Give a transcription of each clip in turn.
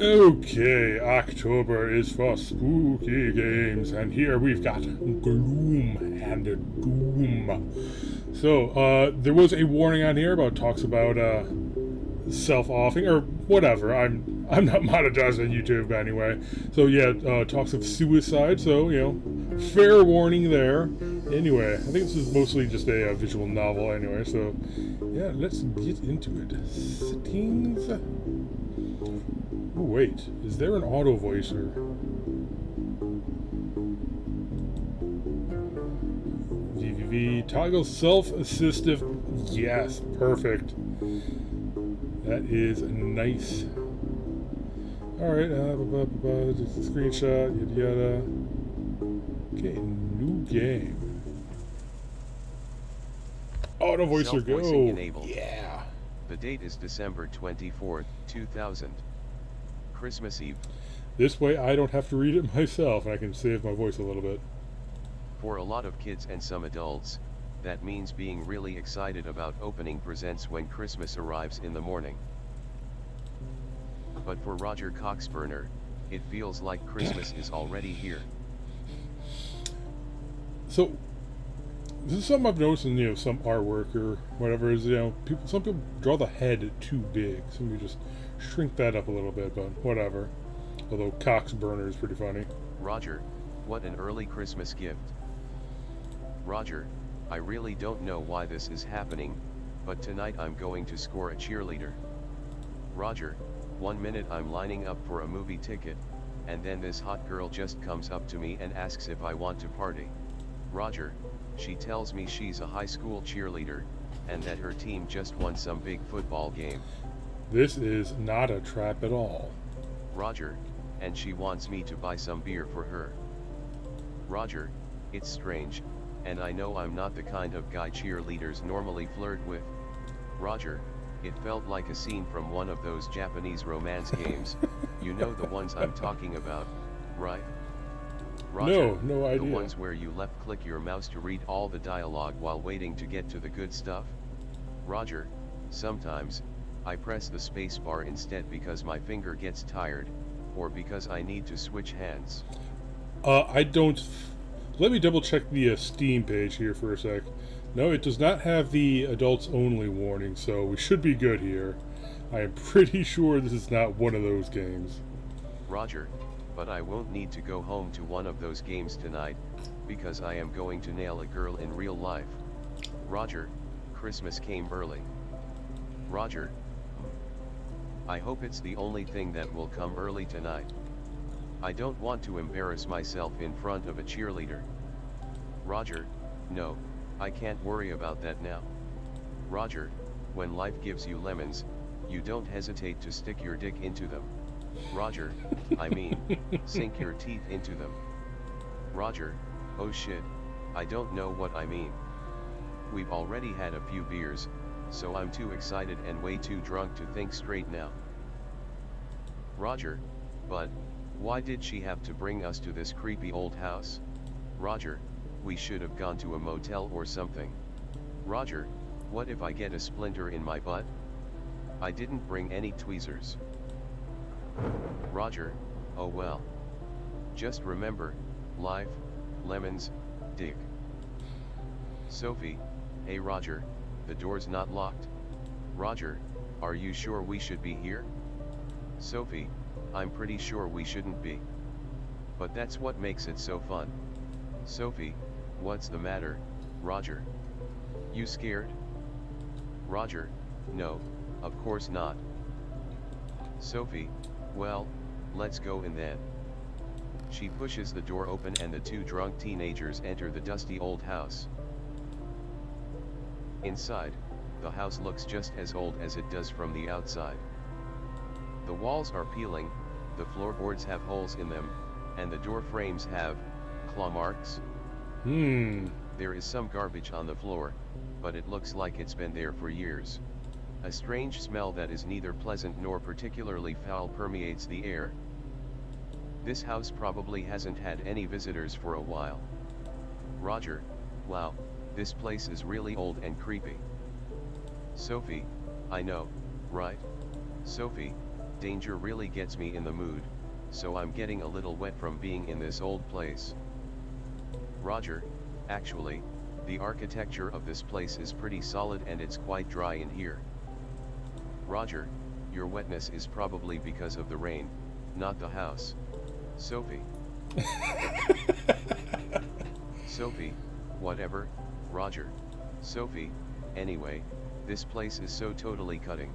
Okay, October is for spooky games, and here we've got Gloom and Doom. So, there was a warning on here about talks about self-offing or whatever. I'm not monetized on YouTube anyway. So yeah, talks of suicide. So fair warning there. Anyway, I think this is mostly just a visual novel anyway. So yeah, let's get into it. Settings. Oh wait, is there an auto voicer? VVV toggle self-assistive. Yes, perfect. That is nice. Alright, just a screenshot, yada yada. Okay, new game. Auto voicer go. Enabled. Yeah. The date is December 24th, 2000. Christmas Eve. This way I don't have to read it myself and I can save my voice a little bit. For a lot of kids and some adults, that means being really excited about opening presents when Christmas arrives in the morning. But for Roger Coxburner, it feels like Christmas is already here. So, this is something I've noticed in some artwork or whatever is some people draw the head too big. Some people just shrink that up a little bit, but whatever. Although Coxburner is pretty funny. Roger, what an early Christmas gift. Roger, I really don't know why this is happening, but tonight I'm going to score a cheerleader. Roger, 1 minute I'm lining up for a movie ticket, and then this hot girl just comes up to me and asks if I want to party. Roger, she tells me she's a high school cheerleader, and that her team just won some big football game. This is not a trap at all. Roger, and she wants me to buy some beer for her. Roger, it's strange, and I know I'm not the kind of guy cheerleaders normally flirt with. Roger, it felt like a scene from one of those Japanese romance games, you know the ones I'm talking about, right? Roger, no idea. The ones where you left-click your mouse to read all the dialogue while waiting to get to the good stuff? Roger, sometimes, I press the spacebar instead because my finger gets tired, or because I need to switch hands. I don't... Let me double check the Steam page here for a sec. No, it does not have the adults only warning, so we should be good here. I am pretty sure this is not one of those games. Roger, but I won't need to go home to one of those games tonight, because I am going to nail a girl in real life. Roger, Christmas came early. Roger, I hope it's the only thing that will come early tonight. I don't want to embarrass myself in front of a cheerleader. Roger, no, I can't worry about that now. Roger, when life gives you lemons, you don't hesitate to stick your dick into them. Roger, I mean, sink your teeth into them. Roger, oh shit, I don't know what I mean. We've already had a few beers, so I'm too excited and way too drunk to think straight now. Roger, but, why did she have to bring us to this creepy old house? Roger, we should have gone to a motel or something. Roger, what if I get a splinter in my butt? I didn't bring any tweezers. Roger, oh well. Just remember, life, lemons, dick. Sophie, hey Roger, the door's not locked. Roger, are you sure we should be here? Sophie, I'm pretty sure we shouldn't be. But that's what makes it so fun. Sophie, what's the matter, Roger? You scared? Roger, no, of course not. Sophie, well, let's go in then. She pushes the door open and the two drunk teenagers enter the dusty old house. Inside, the house looks just as old as it does from the outside. The walls are peeling, the floorboards have holes in them, and the door frames have claw marks. There is some garbage on the floor, but it looks like it's been there for years. A strange smell that is neither pleasant nor particularly foul permeates the air. This house probably hasn't had any visitors for a while. Roger, wow, this place is really old and creepy. Sophie, I know, right? Sophie, Danger really gets me in the mood, so I'm getting a little wet from being in this old place. Roger, actually, the architecture of this place is pretty solid and it's quite dry in here. Roger, your wetness is probably because of the rain, not the house. Sophie. Sophie, whatever, Roger. Sophie, anyway, this place is so totally cutting.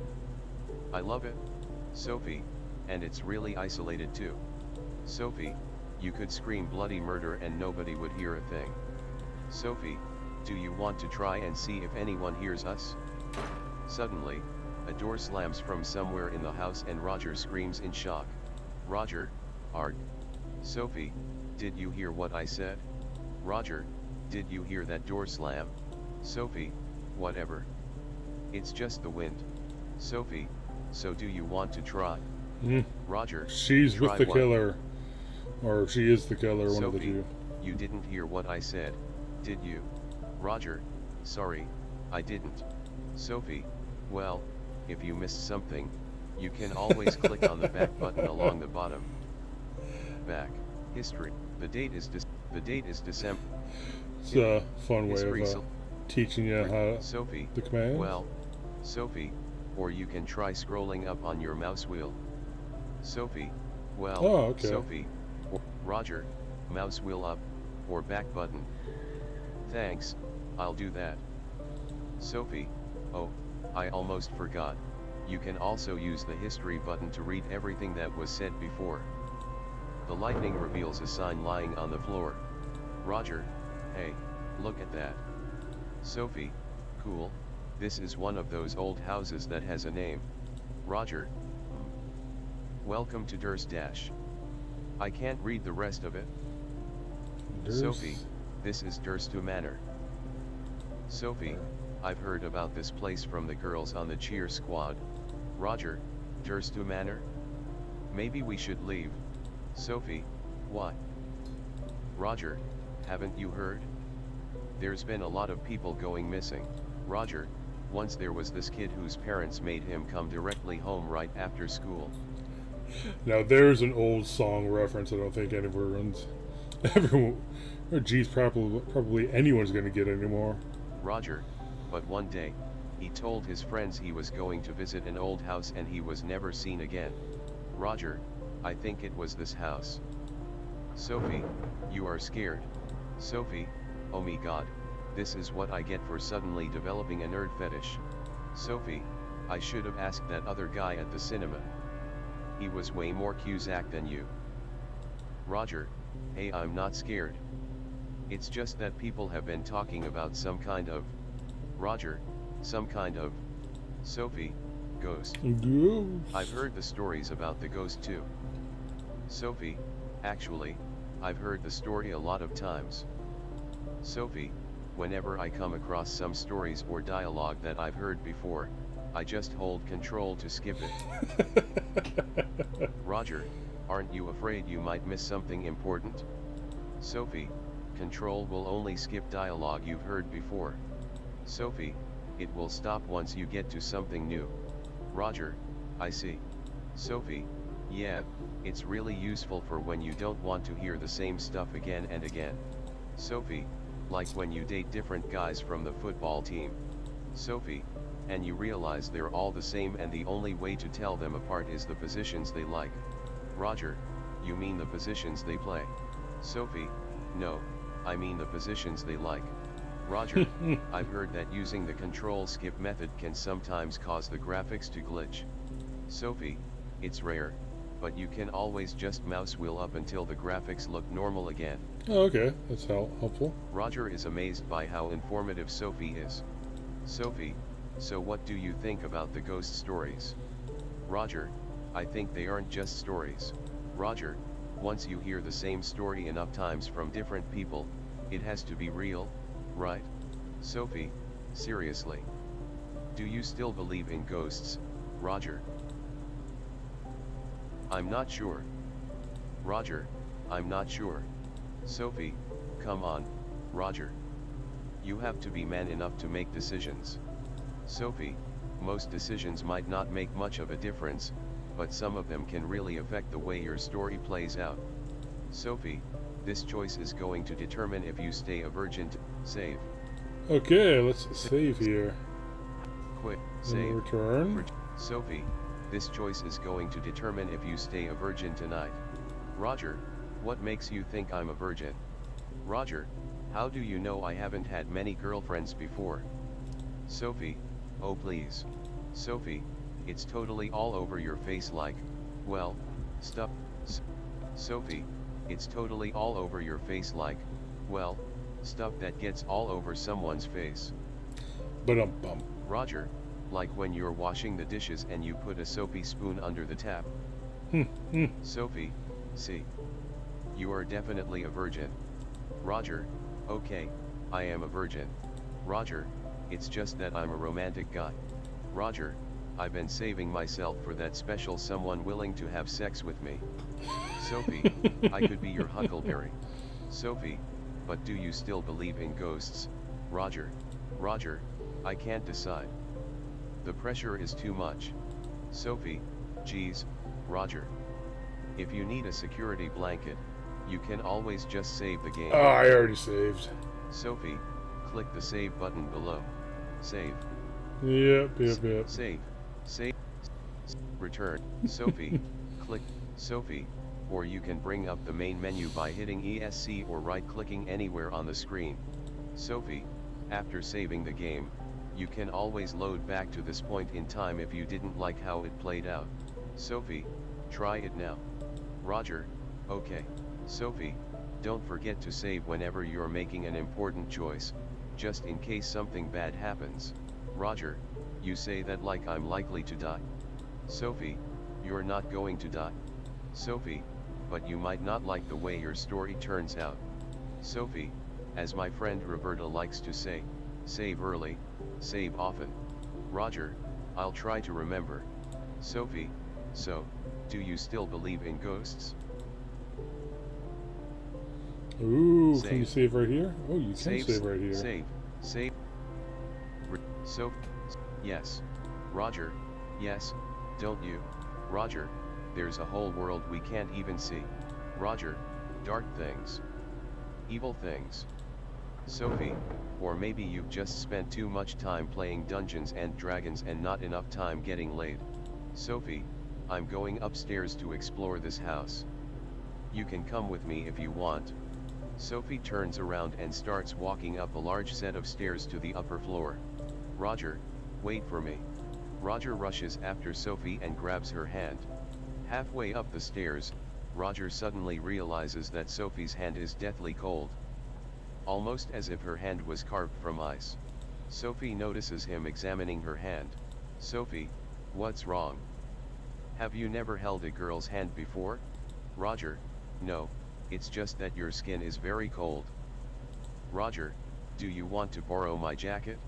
I love it. Sophie, and it's really isolated too. Sophie, you could scream bloody murder and nobody would hear a thing. Sophie, do you want to try and see if anyone hears us? Suddenly, a door slams from somewhere in the house and Roger screams in shock. Roger, arg. Sophie, did you hear what I said? Roger, did you hear that door slam? Sophie, whatever. It's just the wind. Sophie, so do you want to try? Roger, She's with the what? killer. Or she is the killer, one of the Sophie, two. you didn't hear what I said, did you? Roger, sorry, I didn't. Sophie, well, if you missed something, you can always click on the back button along the bottom. Back, history, the date is December. It's a fun way History of teaching you how Sophie, the commands. well, Sophie, or you can try scrolling up on your mouse wheel. Sophie, well, Oh, okay. Sophie, or Roger, mouse wheel up, or back button. Thanks, I'll do that. Sophie, oh, I almost forgot. You can also use the history button to read everything that was said before. The lightning reveals a sign lying on the floor. Roger, hey, look at that. Sophie, cool, this is one of those old houses that has a name. Roger, welcome to Durst Dash. I can't read the rest of it. Durst. Sophie, this is Durstu Manor. Sophie, I've heard about this place from the girls on the cheer squad. Roger, Durstu Manor? Maybe we should leave. Sophie, what? Roger, haven't you heard? There's been a lot of people going missing. Roger, once there was this kid whose parents made him come directly home right after school. Now there's an old song reference I don't think everyone's or geez, probably anyone's gonna get anymore. Roger, but one day, he told his friends he was going to visit an old house and he was never seen again. Roger, I think it was this house. Sophie, you are scared. Sophie, oh me god, this is what I get for suddenly developing a nerd fetish. Sophie, I should have asked that other guy at the cinema. He was way more Cusack than you. Roger, hey, I'm not scared. It's just that people have been talking about some kind of... Roger, some kind of... Sophie, ghost. Ghost. I've heard the stories about the ghost too. Sophie, actually, I've heard the story a lot of times. Sophie, whenever I come across some stories or dialogue that I've heard before, I just hold control to skip it. Roger, aren't you afraid you might miss something important? Sophie, control will only skip dialogue you've heard before. Sophie, it will stop once you get to something new. Roger, I see. Sophie, yeah, it's really useful for when you don't want to hear the same stuff again and again. Sophie, like when you date different guys from the football team. Sophie, and you realize they're all the same and the only way to tell them apart is the positions they like. Roger, you mean the positions they play? Sophie, no, I mean the positions they like. Roger, I've heard that using the control skip method can sometimes cause the graphics to glitch. Sophie, it's rare, but you can always just mouse wheel up until the graphics look normal again. Oh, okay, that's helpful. Roger is amazed by how informative Sophie is. Sophie, so what do you think about the ghost stories? Roger, I think they aren't just stories. Roger, once you hear the same story enough times from different people, it has to be real, right? Sophie, seriously. Do you still believe in ghosts, Roger? I'm not sure. Roger, I'm not sure. Sophie, come on, Roger. You have to be man enough to make decisions. Sophie, most decisions might not make much of a difference, but some of them can really affect the way your story plays out. Sophie, this choice is going to determine if you stay a virgin. Save. Okay, let's save here. Quit. Then Save. return. Sophie, this choice is going to determine if you stay a virgin tonight. Roger, what makes you think I'm a virgin? Roger, how do you know I haven't had many girlfriends before? Sophie, oh please. Sophie, it's totally all over your face like, well, stuff. Sophie, it's totally all over your face like, well, stuff that gets all over someone's face. Ba-dum-bum. Roger, like when you're washing the dishes and you put a soapy spoon under the tap. Sophie, see. You are definitely a virgin. Roger, okay, I am a virgin. Roger, it's just that I'm a romantic guy. Roger, I've been saving myself for that special someone willing to have sex with me. Sophie, I could be your huckleberry. Sophie, but do you still believe in ghosts? Roger, Roger, I can't decide. The pressure is too much. Sophie, geez, Roger. If you need a security blanket, you can always just save the game. Oh, I already saved. Sophie, click the save button below. Save. Yep. Save. Save. Return. Sophie, click. Sophie, or you can bring up the main menu by hitting ESC or right-clicking anywhere on the screen. Sophie, after saving the game, you can always load back to this point in time if you didn't like how it played out. Sophie, try it now. Roger, okay. Sophie, don't forget to save whenever you're making an important choice, just in case something bad happens. Roger, you say that like I'm likely to die. Sophie, you're not going to die. Sophie, but you might not like the way your story turns out. Sophie, as my friend Roberta likes to say, save early, save often. Roger, I'll try to remember. Sophie, so, do you still believe in ghosts? Ooh, Save. can you save right here? Oh, you can Save, save right here. Save. So, yes. Roger, yes, don't you? Roger, there's a whole world we can't even see. Roger, dark things. Evil things. Sophie, or maybe you've just spent too much time playing Dungeons and Dragons and not enough time getting laid. Sophie, I'm going upstairs to explore this house. You can come with me if you want. Sophie turns around and starts walking up a large set of stairs to the upper floor. Roger, wait for me. Roger rushes after Sophie and grabs her hand. Halfway up the stairs, Roger suddenly realizes that Sophie's hand is deathly cold. Almost as if her hand was carved from ice. Sophie notices him examining her hand. Sophie, what's wrong? Have you never held a girl's hand before? Roger, no, it's just that your skin is very cold. Roger, do you want to borrow my jacket?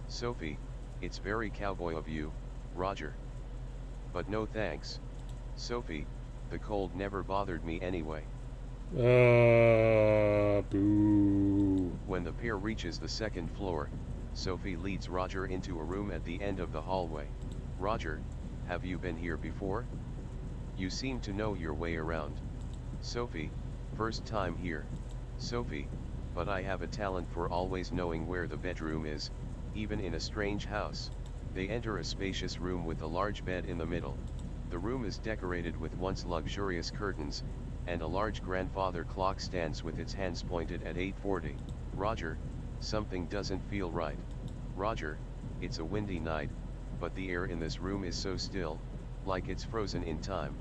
Sophie, it's very cowboy of you, Roger. But no thanks. Sophie, the cold never bothered me anyway. Boo. When the pair reaches the second floor, Sophie leads Roger into a room at the end of the hallway. Roger, have you been here before? You seem to know your way around. Sophie, first time here. Sophie, but I have a talent for always knowing where the bedroom is, even in a strange house. They enter a spacious room with a large bed in the middle. The room is decorated with once luxurious curtains, and a large grandfather clock stands with its hands pointed at 8:40. Roger, something doesn't feel right. Roger, it's a windy night, but the air in this room is so still, like it's frozen in time.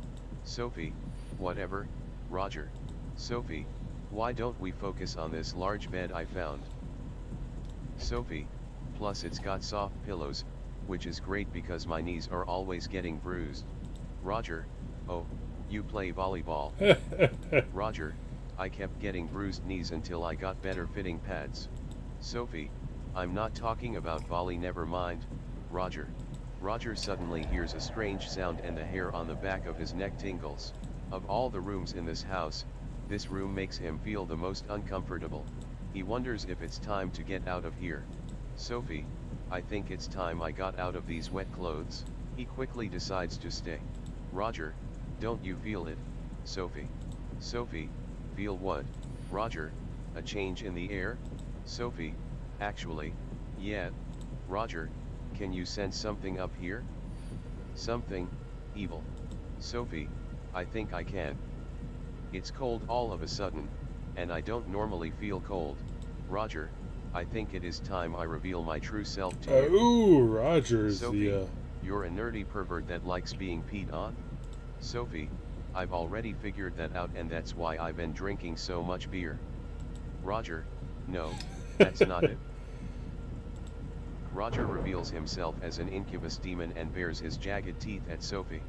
Sophie, whatever, Roger. Sophie, why don't we focus on this large bed I found? Sophie, plus it's got soft pillows, which is great because my knees are always getting bruised. Roger, oh, you play volleyball. Roger, I kept getting bruised knees until I got better fitting pads. Sophie, I'm not talking about volley, never mind. Roger. Roger suddenly hears a strange sound and the hair on the back of his neck tingles. Of all the rooms in this house, this room makes him feel the most uncomfortable. He wonders if it's time to get out of here. Sophie, I think it's time I got out of these wet clothes. He quickly decides to stay. Roger, don't you feel it, Sophie? Sophie, feel what? Roger, a change in the air? Sophie, actually, yeah. Roger, can you sense something up here? Something evil. Sophie, I think I can. It's cold all of a sudden, and I don't normally feel cold. Roger, I think it is time I reveal my true self to you. Oh, Roger is Sophie, the, you're a nerdy pervert that likes being peed on? Sophie, I've already figured that out, and that's why I've been drinking so much beer. Roger, no, that's not it. Roger reveals himself as an incubus demon and bares his jagged teeth at Sophie.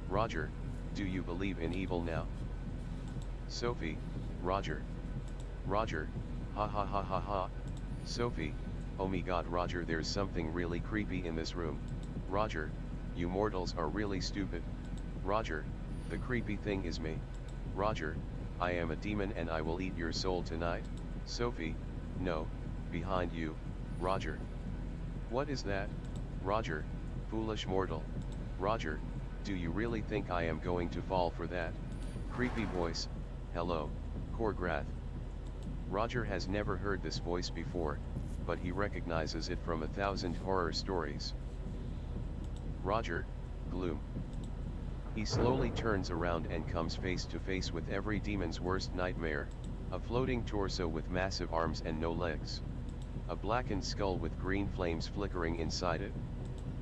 Roger, do you believe in evil now? Sophie, Roger. Roger, ha ha ha ha ha. Sophie, oh my god Roger, there's something really creepy in this room. Roger, you mortals are really stupid. Roger, the creepy thing is me. Roger, I am a demon and I will eat your soul tonight. Sophie, no, behind you, Roger. What is that? Roger, foolish mortal. Roger, do you really think I am going to fall for that? Creepy voice, hello, Korgrath. Roger has never heard this voice before, but he recognizes it from 1,000 horror stories. Roger, Gloom. He slowly turns around and comes face to face with every demon's worst nightmare, a floating torso with massive arms and no legs. A blackened skull with green flames flickering inside it.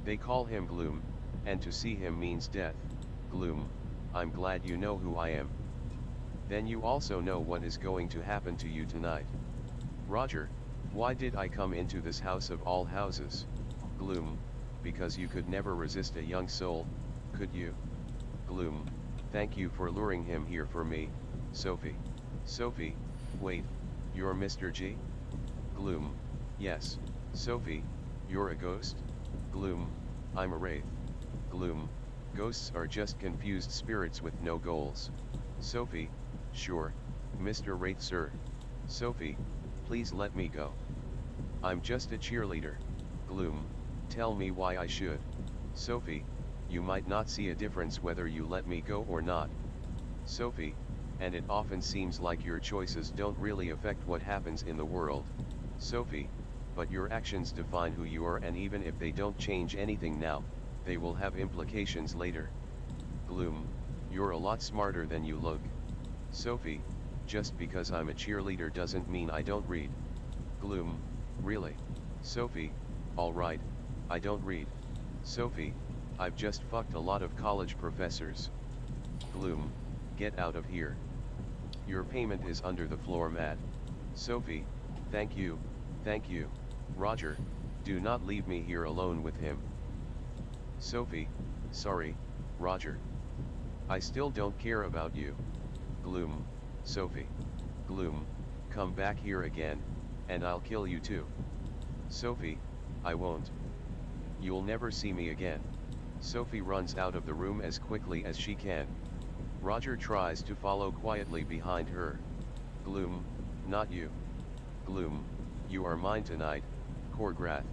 They call him Gloom, and to see him means death. Gloom, I'm glad you know who I am. Then you also know what is going to happen to you tonight. Roger, why did I come into this house of all houses? Gloom, because you could never resist a young soul, could you? Gloom, thank you for luring him here for me, Sophie. Sophie, wait, you're Mr. G? Gloom, yes, Sophie, you're a ghost? Gloom, I'm a wraith. Gloom, ghosts are just confused spirits with no goals. Sophie, sure, Mr. Wraith sir. Sophie, please let me go. I'm just a cheerleader. Gloom, tell me why I should. Sophie, you might not see a difference whether you let me go or not. Sophie, and it often seems like your choices don't really affect what happens in the world. Sophie, but your actions define who you are, and even if they don't change anything now, they will have implications later. Gloom, you're a lot smarter than you look. Sophie, just because I'm a cheerleader doesn't mean I don't read. Gloom, really? Sophie, alright, I don't read. Sophie, I've just fucked a lot of college professors. Gloom, get out of here. Your payment is under the floor mat. Sophie, thank you, thank you. Roger, do not leave me here alone with him. Sophie, sorry, Roger. I still don't care about you. Gloom, Sophie. Gloom, come back here again, and I'll kill you too. Sophie, I won't. You'll never see me again. Sophie runs out of the room as quickly as she can. Roger tries to follow quietly behind her. Gloom, not you. Gloom, you are mine tonight, Korgrath.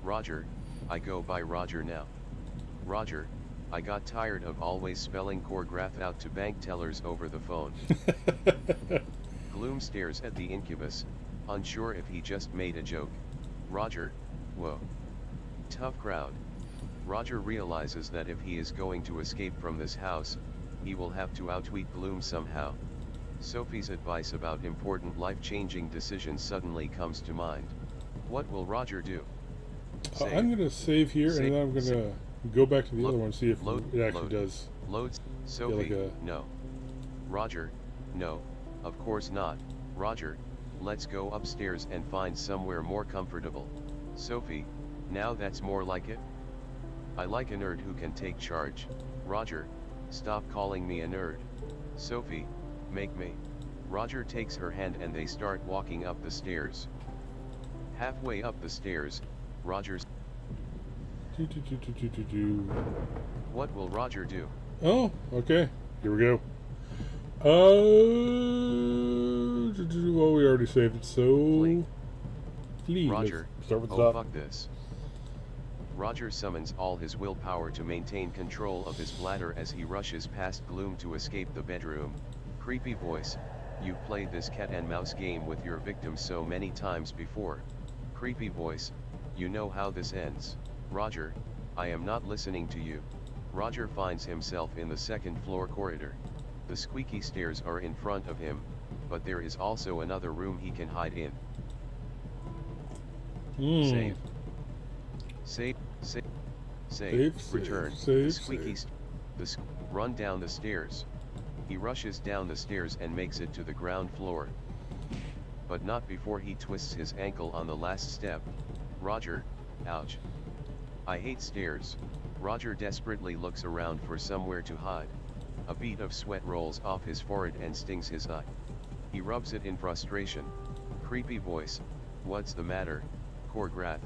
Roger, I go by Roger now. Roger, I got tired of always spelling Korgrath out to bank tellers over the phone. Gloom stares at the incubus, unsure if he just made a joke. Roger, whoa. Tough crowd. Roger realizes that if he is going to escape from this house, he will have to outwit Gloom somehow. Sophie's advice about important life-changing decisions suddenly comes to mind. What will Roger do? I'm going to save here, and then I'm going to go back to the other one, see if it actually does. Loads. Sophie, no. Roger, no, of course not. Roger, let's go upstairs and find somewhere more comfortable. Sophie, now that's more like it. I like a nerd who can take charge. Roger, stop calling me a nerd. Sophie, make me. Roger takes her hand and they start walking up the stairs. Halfway up the stairs, Roger's... What will Roger do? Oh, okay. Here we go. Well, we already saved it, so... Flee. Flee. Roger, Let's start with the oh top. fuck this. Roger summons all his willpower to maintain control of his bladder as he rushes past Gloom to escape the bedroom. Creepy voice, you've played this cat and mouse game with your victim so many times before. Creepy voice, you know how this ends. Roger, I am not listening to you. Roger finds himself in the second floor corridor. The squeaky stairs are in front of him, but there is also another room he can hide in. Save. Save. Save. Save. Return. Save. The squeaky. Run down the stairs. He rushes down the stairs and makes it to the ground floor. But not before he twists his ankle on the last step. Roger, ouch. I hate stairs. Roger desperately looks around for somewhere to hide. A bead of sweat rolls off his forehead and stings his eye. He rubs it in frustration. Creepy voice, what's the matter, Korgrath?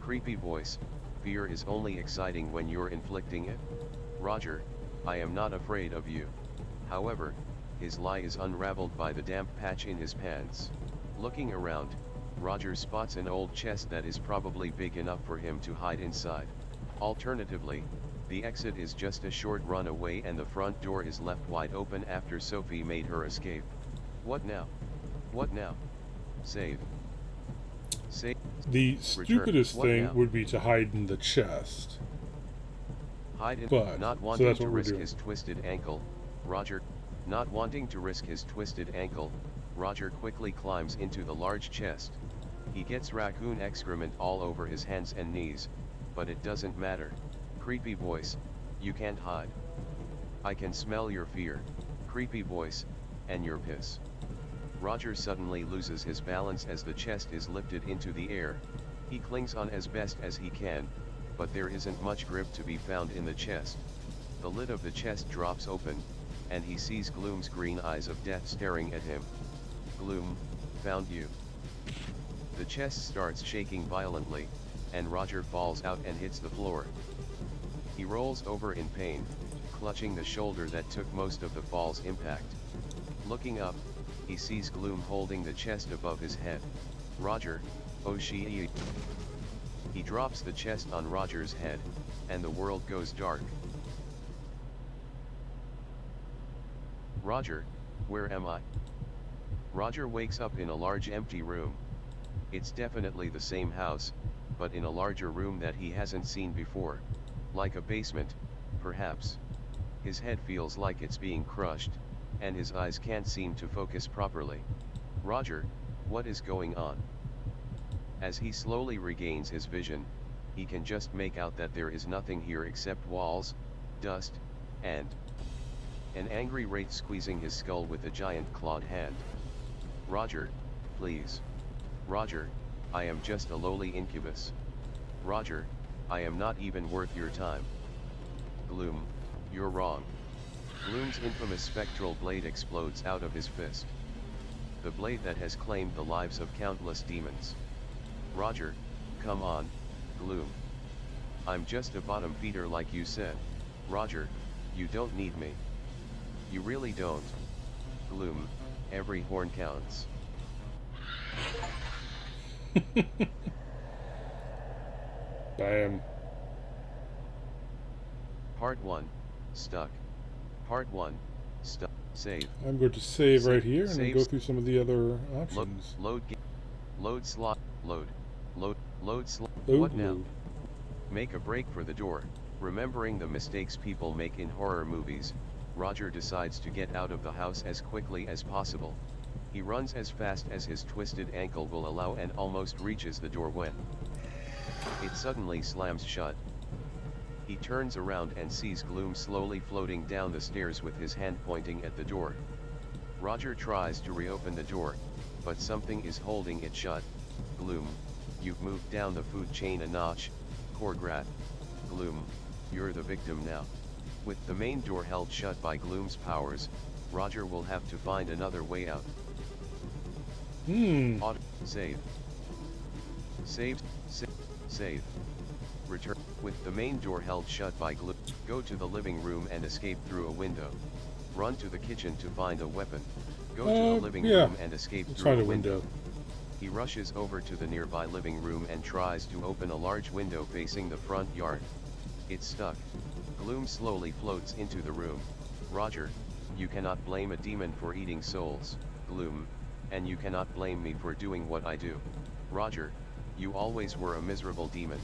Creepy voice, fear is only exciting when you're inflicting it. Roger, I am not afraid of you. However, his lie is unraveled by the damp patch in his pants. Looking around, Roger spots an old chest that is probably big enough for him to hide inside. Alternatively, the exit is just a short run away and the front door is left wide open after Sophie made her escape. What now? What now? Save. Save. The stupidest thing would be to hide in the chest. Hide in, But, not wanting to risk his twisted ankle, Roger, not wanting to risk his twisted ankle, Roger quickly climbs into the large chest. He gets raccoon excrement all over his hands and knees, but it doesn't matter. Creepy voice, you can't hide. I can smell your fear. Creepy voice, and your piss. Roger suddenly loses his balance as the chest is lifted into the air. He clings on as best as he can, but there isn't much grip to be found in the chest. The lid of the chest drops open, and he sees Gloom's green eyes of death staring at him. Gloom, found you. The chest starts shaking violently, and Roger falls out and hits the floor. He rolls over in pain, clutching the shoulder that took most of the fall's impact. Looking up, he sees Gloom holding the chest above his head. Roger, oh she. He drops the chest on Roger's head, and the world goes dark. Roger, where am I? Roger wakes up in a large empty room. It's definitely the same house, but in a larger room that he hasn't seen before. Like a basement, perhaps. His head feels like it's being crushed, and his eyes can't seem to focus properly. Roger, what is going on? As he slowly regains his vision, he can just make out that there is nothing here except walls, dust, and an angry wraith squeezing his skull with a giant clawed hand. Roger, please. Roger, I am just a lowly incubus. Roger, I am not even worth your time. Gloom, you're wrong. Gloom's infamous spectral blade explodes out of his fist. The blade that has claimed the lives of countless demons. Roger, come on, Gloom. I'm just a bottom feeder like you said. Roger, you don't need me. You really don't. Gloom, every horn counts. Bam. Part 1, stuck. Part 1, stuck. Save. I'm going to save right here and then Save. go through some of the other options. Load slot. Load slot. Load, What now? load. Make a break for the door. Remembering the mistakes people make in horror movies, Roger decides to get out of the house as quickly as possible. He runs as fast as his twisted ankle will allow and almost reaches the door when it suddenly slams shut. He turns around and sees Gloom slowly floating down the stairs with his hand pointing at the door. Roger tries to reopen the door, but something is holding it shut. Gloom, you've moved down the food chain a notch, Korgrath. Gloom, you're the victim now. With the main door held shut by Gloom's powers, Roger will have to find another way out. Auto save. Save. Save. Return. With the main door held shut by Gloom, go to the living room and escape through a window. Run to the kitchen to find a weapon. Go to the living room and escape through a window. He rushes over to the nearby living room and tries to open a large window facing the front yard. It's stuck. Gloom slowly floats into the room. Roger, you cannot blame a demon for eating souls, Gloom, and you cannot blame me for doing what I do. Roger, you always were a miserable demon.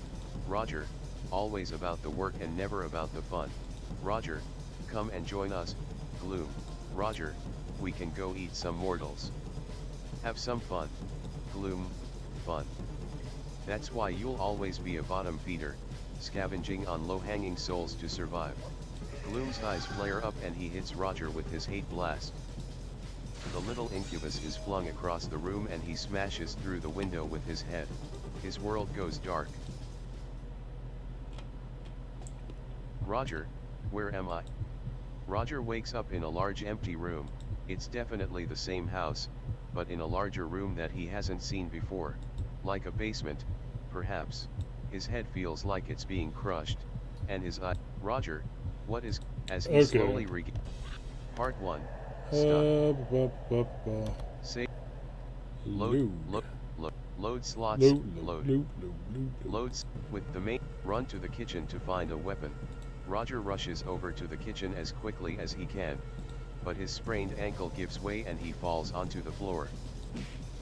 Roger, always about the work and never about the fun. Roger, come and join us, Gloom. Roger, we can go eat some mortals. Have some fun. Gloom, fun. That's why you'll always be a bottom feeder, scavenging on low-hanging souls to survive. Gloom's eyes flare up and he hits Roger with his hate blast. The little incubus is flung across the room and he smashes through the window with his head. His world goes dark. Roger, where am I? Roger wakes up in a large empty room. It's definitely the same house, but in a larger room that he hasn't seen before. Like a basement, perhaps. His head feels like it's being crushed, and his eye. Roger, what is, as he slowly Part 1. Stop. Save. Load slots. Loads, with the main. Run to the kitchen to find a weapon. Roger rushes over to the kitchen as quickly as he can, but his sprained ankle gives way and he falls onto the floor.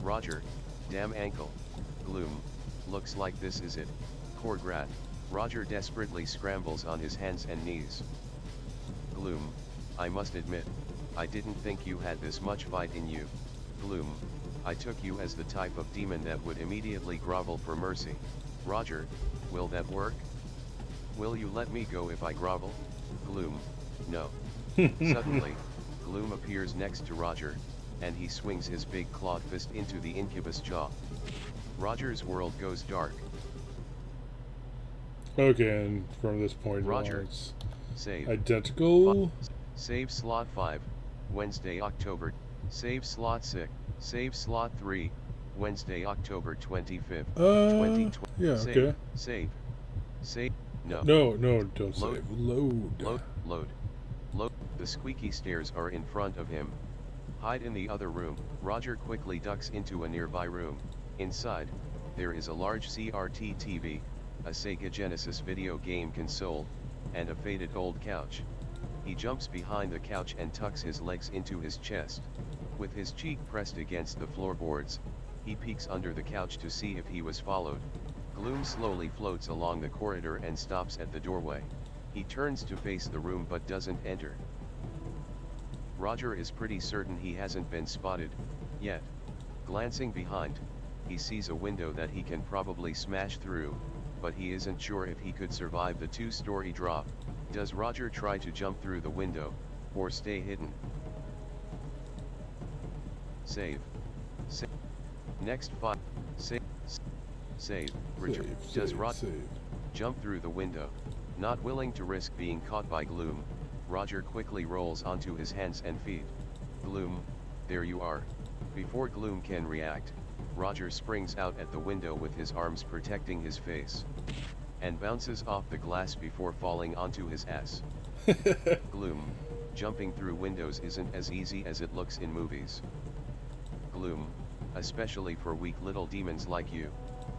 Roger, damn ankle. Gloom, looks like this is it. Corgrat. Roger desperately scrambles on his hands and knees. Gloom, I must admit, I didn't think you had this much fight in you. Gloom, I took you as the type of demon that would immediately grovel for mercy. Roger, will that work? Will you let me go if I grovel? Gloom, no. Suddenly, Gloom appears next to Roger, and he swings his big clawed fist into the incubus jaw. Roger's world goes dark. Okay, and from this point Roger, on, it's save. identical. Save slot 5, Wednesday, October. Save slot 6. Save slot 3, Wednesday, October 25th. 2020. Yeah, save, okay. Save. No. No, don't Load. save. Load. Load. The squeaky stairs are in front of him. Hide in the other room. Roger quickly ducks into a nearby room. Inside, there is a large CRT TV, a Sega Genesis video game console, and a faded old couch. He jumps behind the couch and tucks his legs into his chest. With his cheek pressed against the floorboards, he peeks under the couch to see if he was followed. Gloom slowly floats along the corridor and stops at the doorway. He turns to face the room but doesn't enter. Roger is pretty certain he hasn't been spotted yet. Glancing behind, he sees a window that he can probably smash through, but he isn't sure if he could survive the 2-story drop. Does Roger try to jump through the window, or stay hidden? Save. Next 5. Save. Richard. Does Roger jump through the window? Not willing to risk being caught by Gloom, Roger quickly rolls onto his hands and feet. Gloom, there you are. Before Gloom can react, Roger springs out at the window with his arms protecting his face, and bounces off the glass before falling onto his ass. Gloom, jumping through windows isn't as easy as it looks in movies. Gloom, especially for weak little demons like you.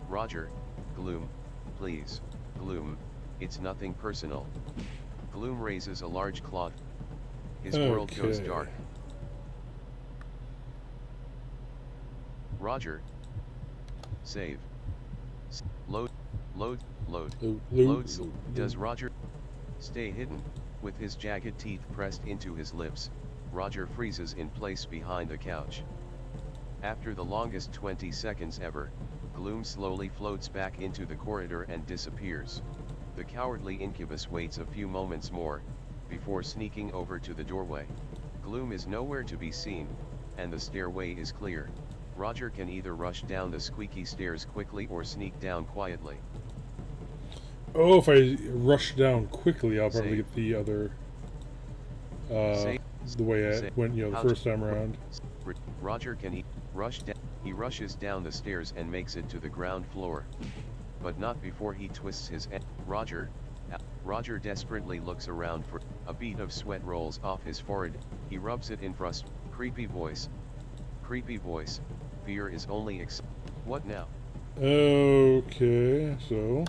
Roger, Gloom, please, Gloom, it's nothing personal. Gloom raises a large claw. His world goes dark. Roger. Save. Load. Loads. Does Roger stay hidden? With his jagged teeth pressed into his lips, Roger freezes in place behind the couch. After the longest 20 seconds ever, Gloom slowly floats back into the corridor and disappears. The cowardly incubus waits a few moments more, before sneaking over to the doorway. Gloom is nowhere to be seen, and the stairway is clear. Roger can either rush down the squeaky stairs quickly or sneak down quietly. Oh, if I rush down quickly, I'll probably get the other, the way I went, the first time around. Roger can rush down. He rushes down the stairs and makes it to the ground floor. But not before he twists his end. Roger desperately looks around for a bead of sweat rolls off his forehead. He rubs it in frust. Creepy voice. Fear is only What now? Okay, so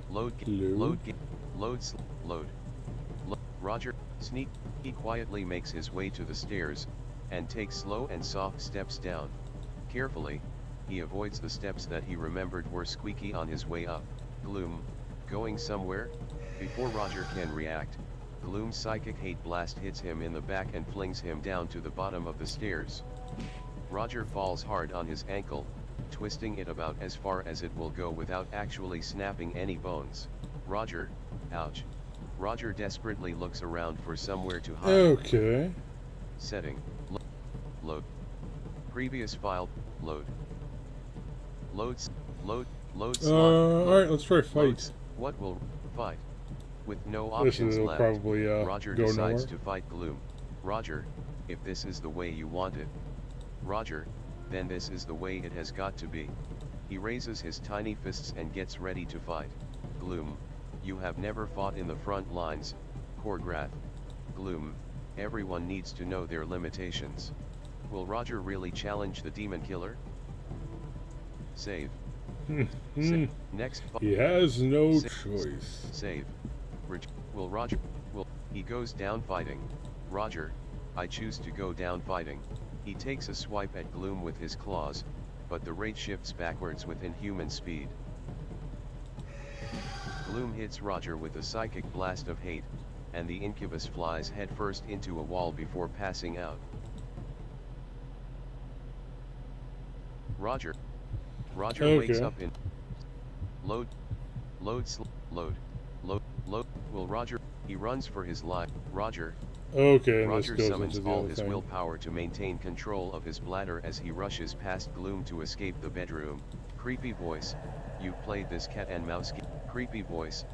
Load, hello. load. Roger, sneak. He quietly makes his way to the stairs, and takes slow and soft steps down. Carefully, he avoids the steps that he remembered were squeaky on his way up. Gloom, going somewhere? Before Roger can react, Gloom's psychic hate blast hits him in the back and flings him down to the bottom of the stairs. Roger falls hard on his ankle, twisting it about as far as it will go without actually snapping any bones. Roger, ouch. Roger desperately looks around for somewhere to hide. Okay. Setting, load. Previous file, load. Loads, load slot. Alright, let's try fight. Loads, what will fight? With no This options will left, probably Roger go decides nowhere. to fight Gloom. Roger, if this is the way you want it. Roger, then this is the way it has got to be. He raises his tiny fists and gets ready to fight. Gloom, you have never fought in the front lines, Korgrath. Gloom, everyone needs to know their limitations. Will Roger really challenge the demon killer? Save. Next. He has no Save. choice. Save. Will Roger. Will. He goes down fighting. Roger, I choose to go down fighting. He takes a swipe at Gloom with his claws, but the rate shifts backwards with inhuman speed. Gloom hits Roger with a psychic blast of hate, and the incubus flies headfirst into a wall before passing out. Roger wakes up in load. Will Roger, he runs for his life. Roger Okay, and this Roger goes summons into the all other his thing. willpower to maintain control of his bladder as he rushes past Gloom to escape the bedroom. Creepy voice, you've played this cat and mouse game. Creepy voice,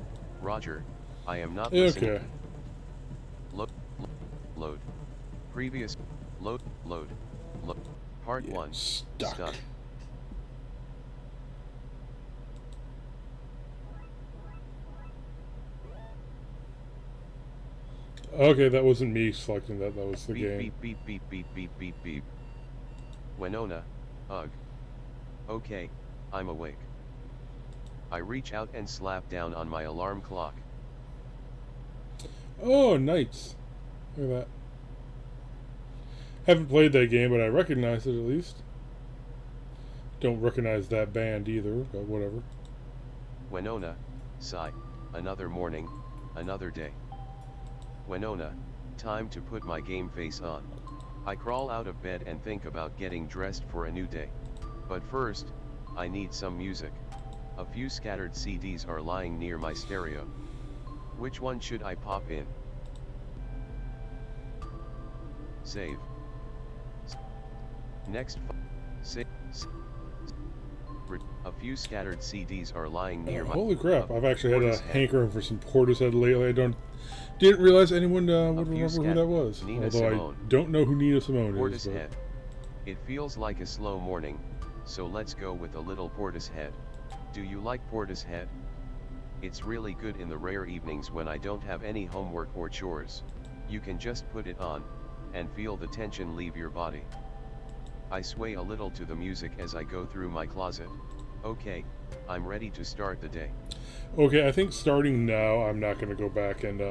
Roger, I am not listening. Okay. Load. Previous. Load. Part 1. Stuck. Okay, that wasn't me selecting that. That was the game. Beep. Winona, ugh. Okay, I'm awake. I reach out and slap down on my alarm clock. Oh, nice. Look at that. Haven't played that game, but I recognize it at least. Don't recognize that band either, but whatever. Winona, sigh. Another morning, another day. Winona, time to put my game face on. I crawl out of bed and think about getting dressed for a new day. But first, I need some music. A few scattered CDs are lying near my stereo. Which one should I pop in? Save. Next. Save. A few scattered CDs are lying near my. Holy crap! I've actually had a Portishead. hankering for some Portishead lately. Didn't realize anyone would remember who that was. Nina Although Simone. I don't know who Nina Simone is. Portishead. It feels like a slow morning, so let's go with a little Portishead. Do you like Portishead? It's really good in the rare evenings when I don't have any homework or chores. You can just put it on, and feel the tension leave your body. I sway a little to the music as I go through my closet. Okay, I'm ready to start the day. Okay, I think starting now, I'm not going to go back and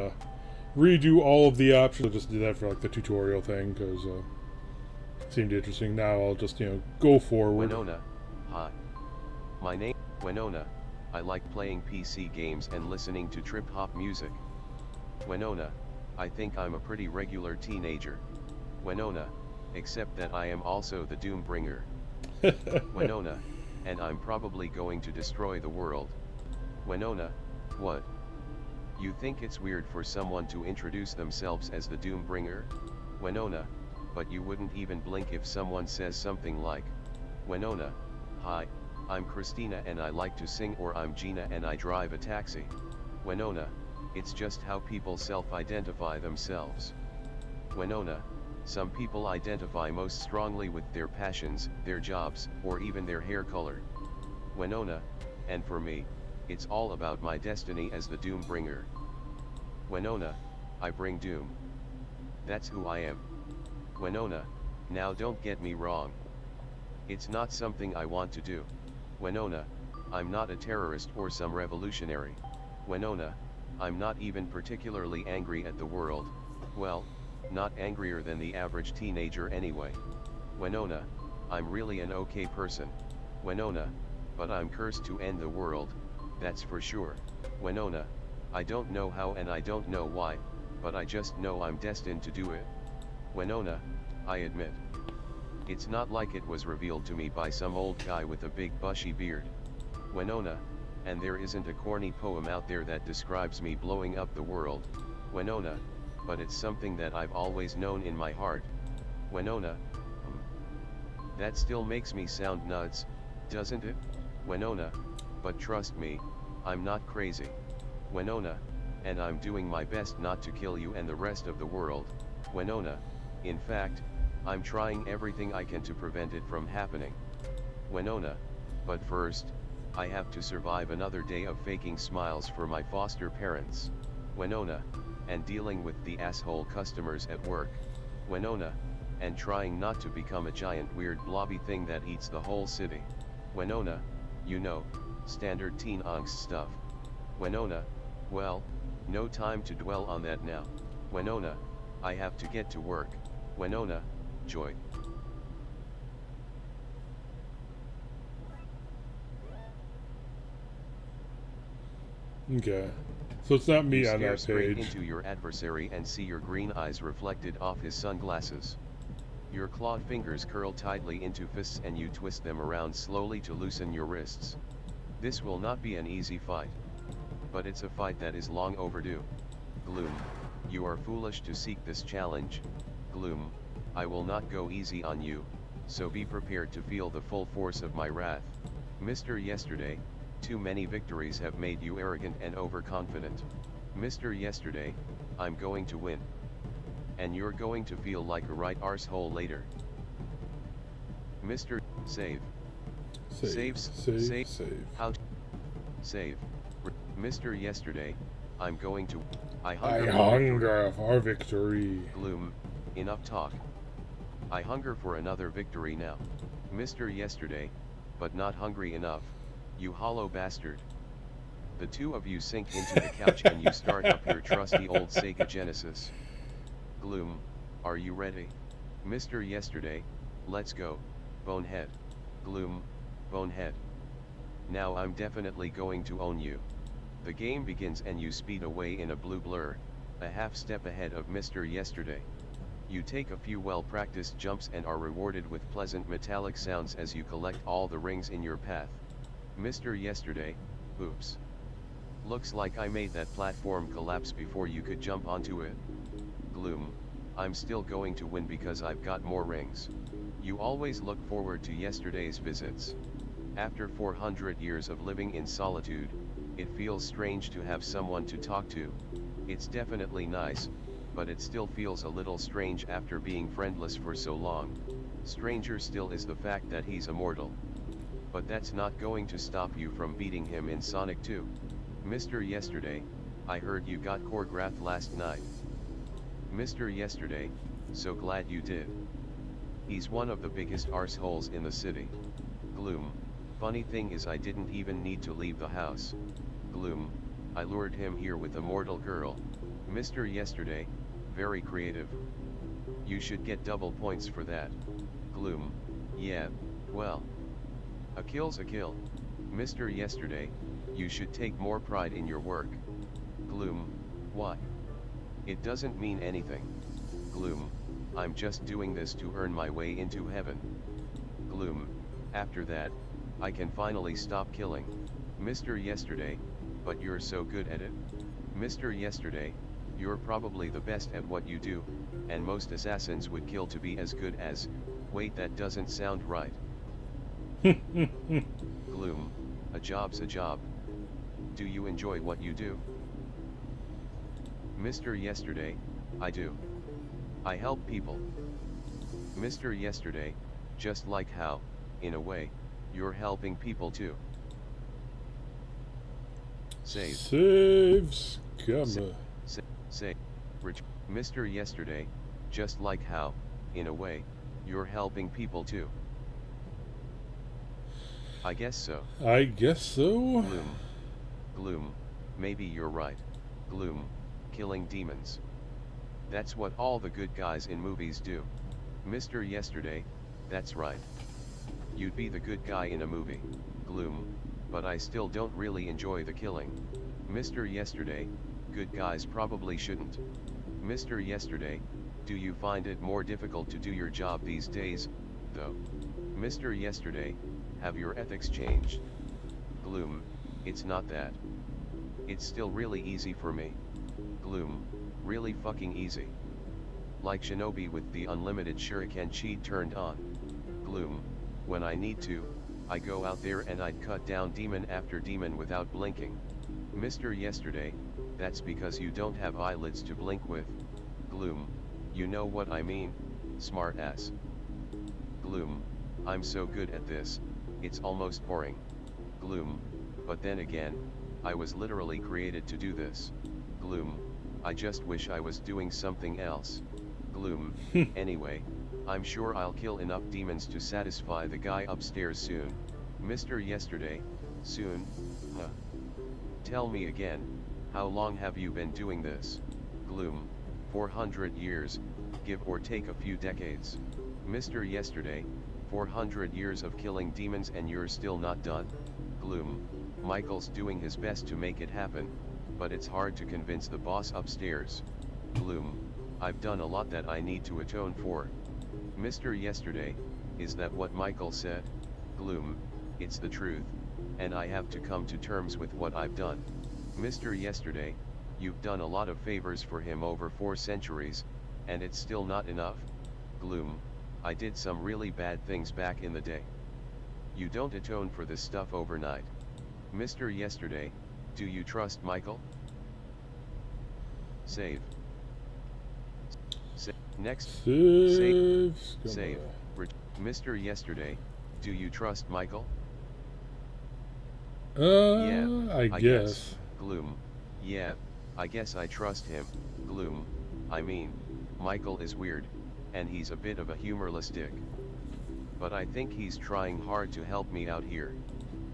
redo all of the options. I'll just do that for like the tutorial thing because it seemed interesting. Now I'll just go forward. Winona, hi. My name Winona. I like playing PC games and listening to trip-hop music. Winona, I think I'm a pretty regular teenager. Winona, except that I am also the Doombringer. Winona, and I'm probably going to destroy the world. Winona, what? You think it's weird for someone to introduce themselves as the Doombringer? Winona, but you wouldn't even blink if someone says something like, Winona, hi, I'm Christina and I like to sing, or I'm Gina and I drive a taxi. Winona, it's just how people self-identify themselves. Winona, some people identify most strongly with their passions, their jobs, or even their hair color. Winona, and for me, it's all about my destiny as the Doombringer. Winona, I bring doom. That's who I am. Winona, now don't get me wrong. It's not something I want to do. Winona, I'm not a terrorist or some revolutionary. Winona, I'm not even particularly angry at the world, well, not angrier than the average teenager anyway. Winona, I'm really an okay person. Winona, but I'm cursed to end the world, that's for sure. Winona, I don't know how and I don't know why, but I just know I'm destined to do it. Winona, I admit. It's not like it was revealed to me by some old guy with a big bushy beard. Winona, and there isn't a corny poem out there that describes me blowing up the world, Winona, but it's something that I've always known in my heart. Winona, that still makes me sound nuts, doesn't it? Winona, but trust me, I'm not crazy. Winona, and I'm doing my best not to kill you and the rest of the world, Winona, in fact, I'm trying everything I can to prevent it from happening. Winona, but first, I have to survive another day of faking smiles for my foster parents. Winona, and dealing with the asshole customers at work. Winona, and trying not to become a giant weird blobby thing that eats the whole city. Winona, you know, standard teen angst stuff. Winona, well, no time to dwell on that now. Winona, I have to get to work. Winona, joy. Okay. So it's not me You on stare that straight page. into your adversary and see your green eyes reflected off his sunglasses. Your clawed fingers curl tightly into fists and you twist them around slowly to loosen your wrists. This will not be an easy fight. But it's a fight that is long overdue. Gloom, you are foolish to seek this challenge. Gloom, I will not go easy on you, so be prepared to feel the full force of my wrath. Mr. Yesterday, too many victories have made you arrogant and overconfident. Mr. Yesterday, I'm going to win. And you're going to feel like a right arsehole later. Mr. Save. Save. How to save. Mr. Yesterday, I'm going to. I hunger for victory. Gloom, enough talk. I hunger for another victory now. Mr. Yesterday, but not hungry enough, you hollow bastard. The two of you sink into the couch and you start up your trusty old Sega Genesis. Gloom, are you ready? Mr. Yesterday, let's go, bonehead. Gloom, bonehead. Now I'm definitely going to own you. The game begins and you speed away in a blue blur, a half step ahead of Mr. Yesterday. You take a few well-practiced jumps and are rewarded with pleasant metallic sounds as you collect all the rings in your path. Mr. Yesterday, oops. Looks like I made that platform collapse before you could jump onto it. Gloom, I'm still going to win because I've got more rings. You always look forward to yesterday's visits. After 400 years of living in solitude, it feels strange to have someone to talk to. It's definitely nice, but it still feels a little strange after being friendless for so long. Stranger still is the fact that he's immortal. But that's not going to stop you from beating him in Sonic 2. Mr. Yesterday, I heard you got choreographed last night. Mr. Yesterday, so glad you did. He's one of the biggest arseholes in the city. Gloom, funny thing is I didn't even need to leave the house. Gloom, I lured him here with a mortal girl. Mr. Yesterday, very creative. You should get double points for that. Gloom, yeah, well. A kill's a kill. Mr. Yesterday, you should take more pride in your work. Gloom, why? It doesn't mean anything. Gloom, I'm just doing this to earn my way into heaven. Gloom, after that, I can finally stop killing. Mr. Yesterday, but you're so good at it. Mr. Yesterday, you're probably the best at what you do, and most assassins would kill to be as good as, wait, that doesn't sound right. Gloom, a job's a job. Do you enjoy what you do? Mr. Yesterday, I do. I help people. Mr. Yesterday, just like how, in a way, you're helping people too. Save. Saves. Come. Save. Mr. Yesterday, just like how, in a way, you're helping people too. I guess so. I guess so. Gloom. Gloom. Maybe you're right. Gloom. Killing demons. That's what all the good guys in movies do. Mr. Yesterday, that's right. You'd be the good guy in a movie, Gloom, but I still don't really enjoy the killing. Mr. Yesterday, good guys probably shouldn't. Mr. Yesterday, do you find it more difficult to do your job these days, though? Mr. Yesterday, have your ethics changed? Gloom, it's not that. It's still really easy for me. Gloom, really fucking easy. Like Shinobi with the unlimited shuriken cheat turned on. Gloom, when I need to, I go out there and I'd cut down demon after demon without blinking. Mr. Yesterday, that's because you don't have eyelids to blink with. Gloom, you know what I mean, smart ass. Gloom, I'm so good at this, it's almost boring. Gloom, but then again, I was literally created to do this. Gloom, I just wish I was doing something else. Gloom, anyway, I'm sure I'll kill enough demons to satisfy the guy upstairs soon. Mr. Yesterday, soon, huh? Tell me again, how long have you been doing this? Gloom, 400 years, give or take a few decades. Mr. Yesterday, 400 years of killing demons and you're still not done? Gloom, Michael's doing his best to make it happen, but it's hard to convince the boss upstairs. Gloom, I've done a lot that I need to atone for. Mr. Yesterday, is that what Michael said? Gloom, it's the truth, and I have to come to terms with what I've done. Mr. Yesterday, you've done a lot of favors for him over 4 centuries, and it's still not enough? Gloom, I did some really bad things back in the day. You don't atone for this stuff overnight. Mr. Yesterday, do you trust Michael? Save. Next. Save. Save. Mr. Yesterday, do you trust Michael? I guess. Gloom, yeah, I guess I trust him. Gloom, I mean, Michael is weird, and he's a bit of a humorless dick. But I think he's trying hard to help me out here.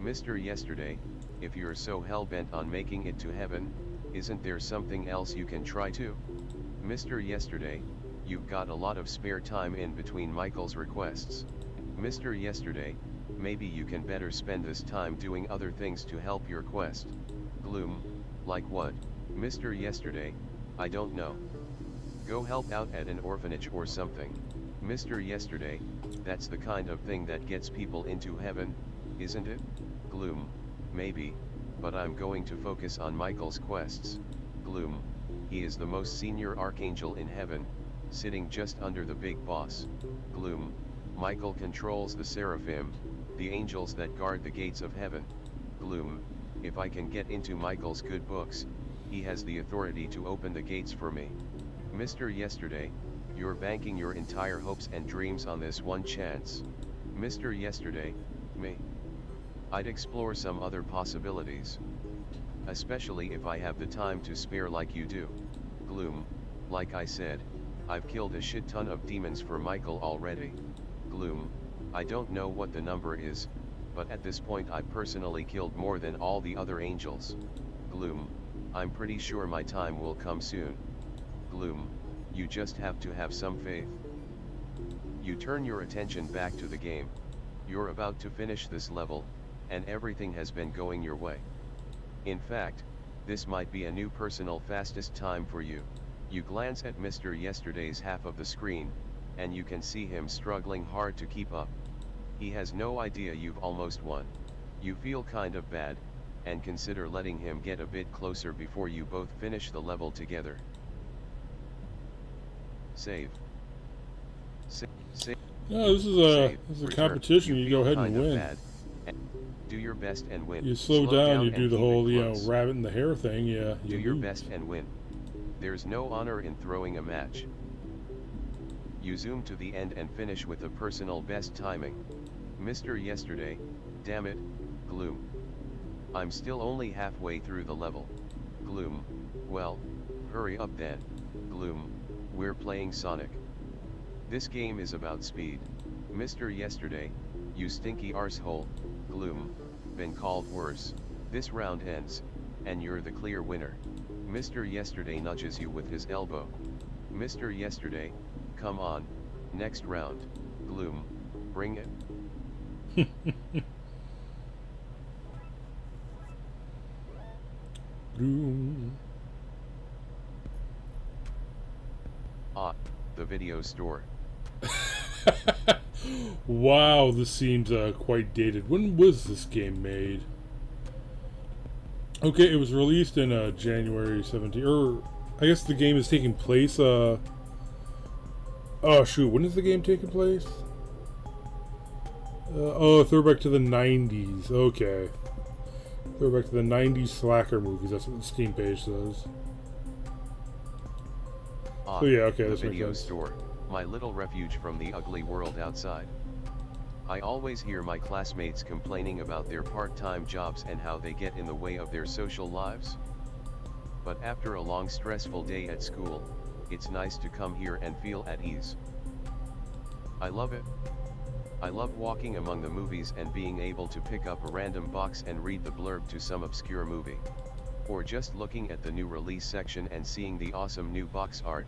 Mr. Yesterday, if you're so hell-bent on making it to heaven, isn't there something else you can try to? Mr. Yesterday, you've got a lot of spare time in between Michael's requests. Mr. Yesterday, maybe you can better spend this time doing other things to help your quest. Gloom, like what? Mr. Yesterday, I don't know. Go help out at an orphanage or something. Mr. Yesterday, that's the kind of thing that gets people into heaven, isn't it? Gloom, maybe, but I'm going to focus on Michael's quests. Gloom, he is the most senior archangel in heaven, sitting just under the big boss. Gloom, Michael controls the seraphim, the angels that guard the gates of heaven. Gloom, if I can get into Michael's good books, he has the authority to open the gates for me. Mr. Yesterday, you're banking your entire hopes and dreams on this one chance. Mr. Yesterday, me. I'd explore some other possibilities. Especially if I have the time to spare like you do. Gloom, like I said, I've killed a shit ton of demons for Michael already. Gloom, I don't know what the number is, but at this point I've personally killed more than all the other angels. Gloom, I'm pretty sure my time will come soon. Gloom, you just have to have some faith. You turn your attention back to the game. You're about to finish this level, and everything has been going your way. In fact, this might be a new personal fastest time for you. You glance at Mr. Yesterday's half of the screen, and you can see him struggling hard to keep up. He has no idea you've almost won. You feel kind of bad, and consider letting him get a bit closer before you both finish the level together. Save. Save. No, this is a competition. You go ahead and win. Do your best and win. You slow down. You do the whole, rabbit in the hair thing. Yeah. Do your best and win. There's no honor in throwing a match. You zoom to the end and finish with a personal best timing. Mr. Yesterday, damn it, Gloom. I'm still only halfway through the level. Gloom, well, hurry up then. Gloom, we're playing Sonic. This game is about speed. Mr. Yesterday, you stinky arsehole. Gloom, been called worse. This round ends, and you're the clear winner. Mr. Yesterday nudges you with his elbow. Mr. Yesterday, come on, next round. Gloom, bring it. Gloom. Ah, the video store. Wow, this seems quite dated. When was this game made? Okay, it was released in January 17th. Or, I guess the game is taking place. Oh, shoot. When is the game taking place? Throwback to the 90s. Okay. Throwback to the 90s slacker movies. That's what the Steam page says. Ah, oh, yeah, okay, the this makes video sense. store, my little refuge from the ugly world outside. I always hear my classmates complaining about their part-time jobs and how they get in the way of their social lives. But after a long stressful day at school, it's nice to come here and feel at ease. I love it. I love walking among the movies and being able to pick up a random box and read the blurb to some obscure movie. Or just looking at the new release section and seeing the awesome new box art.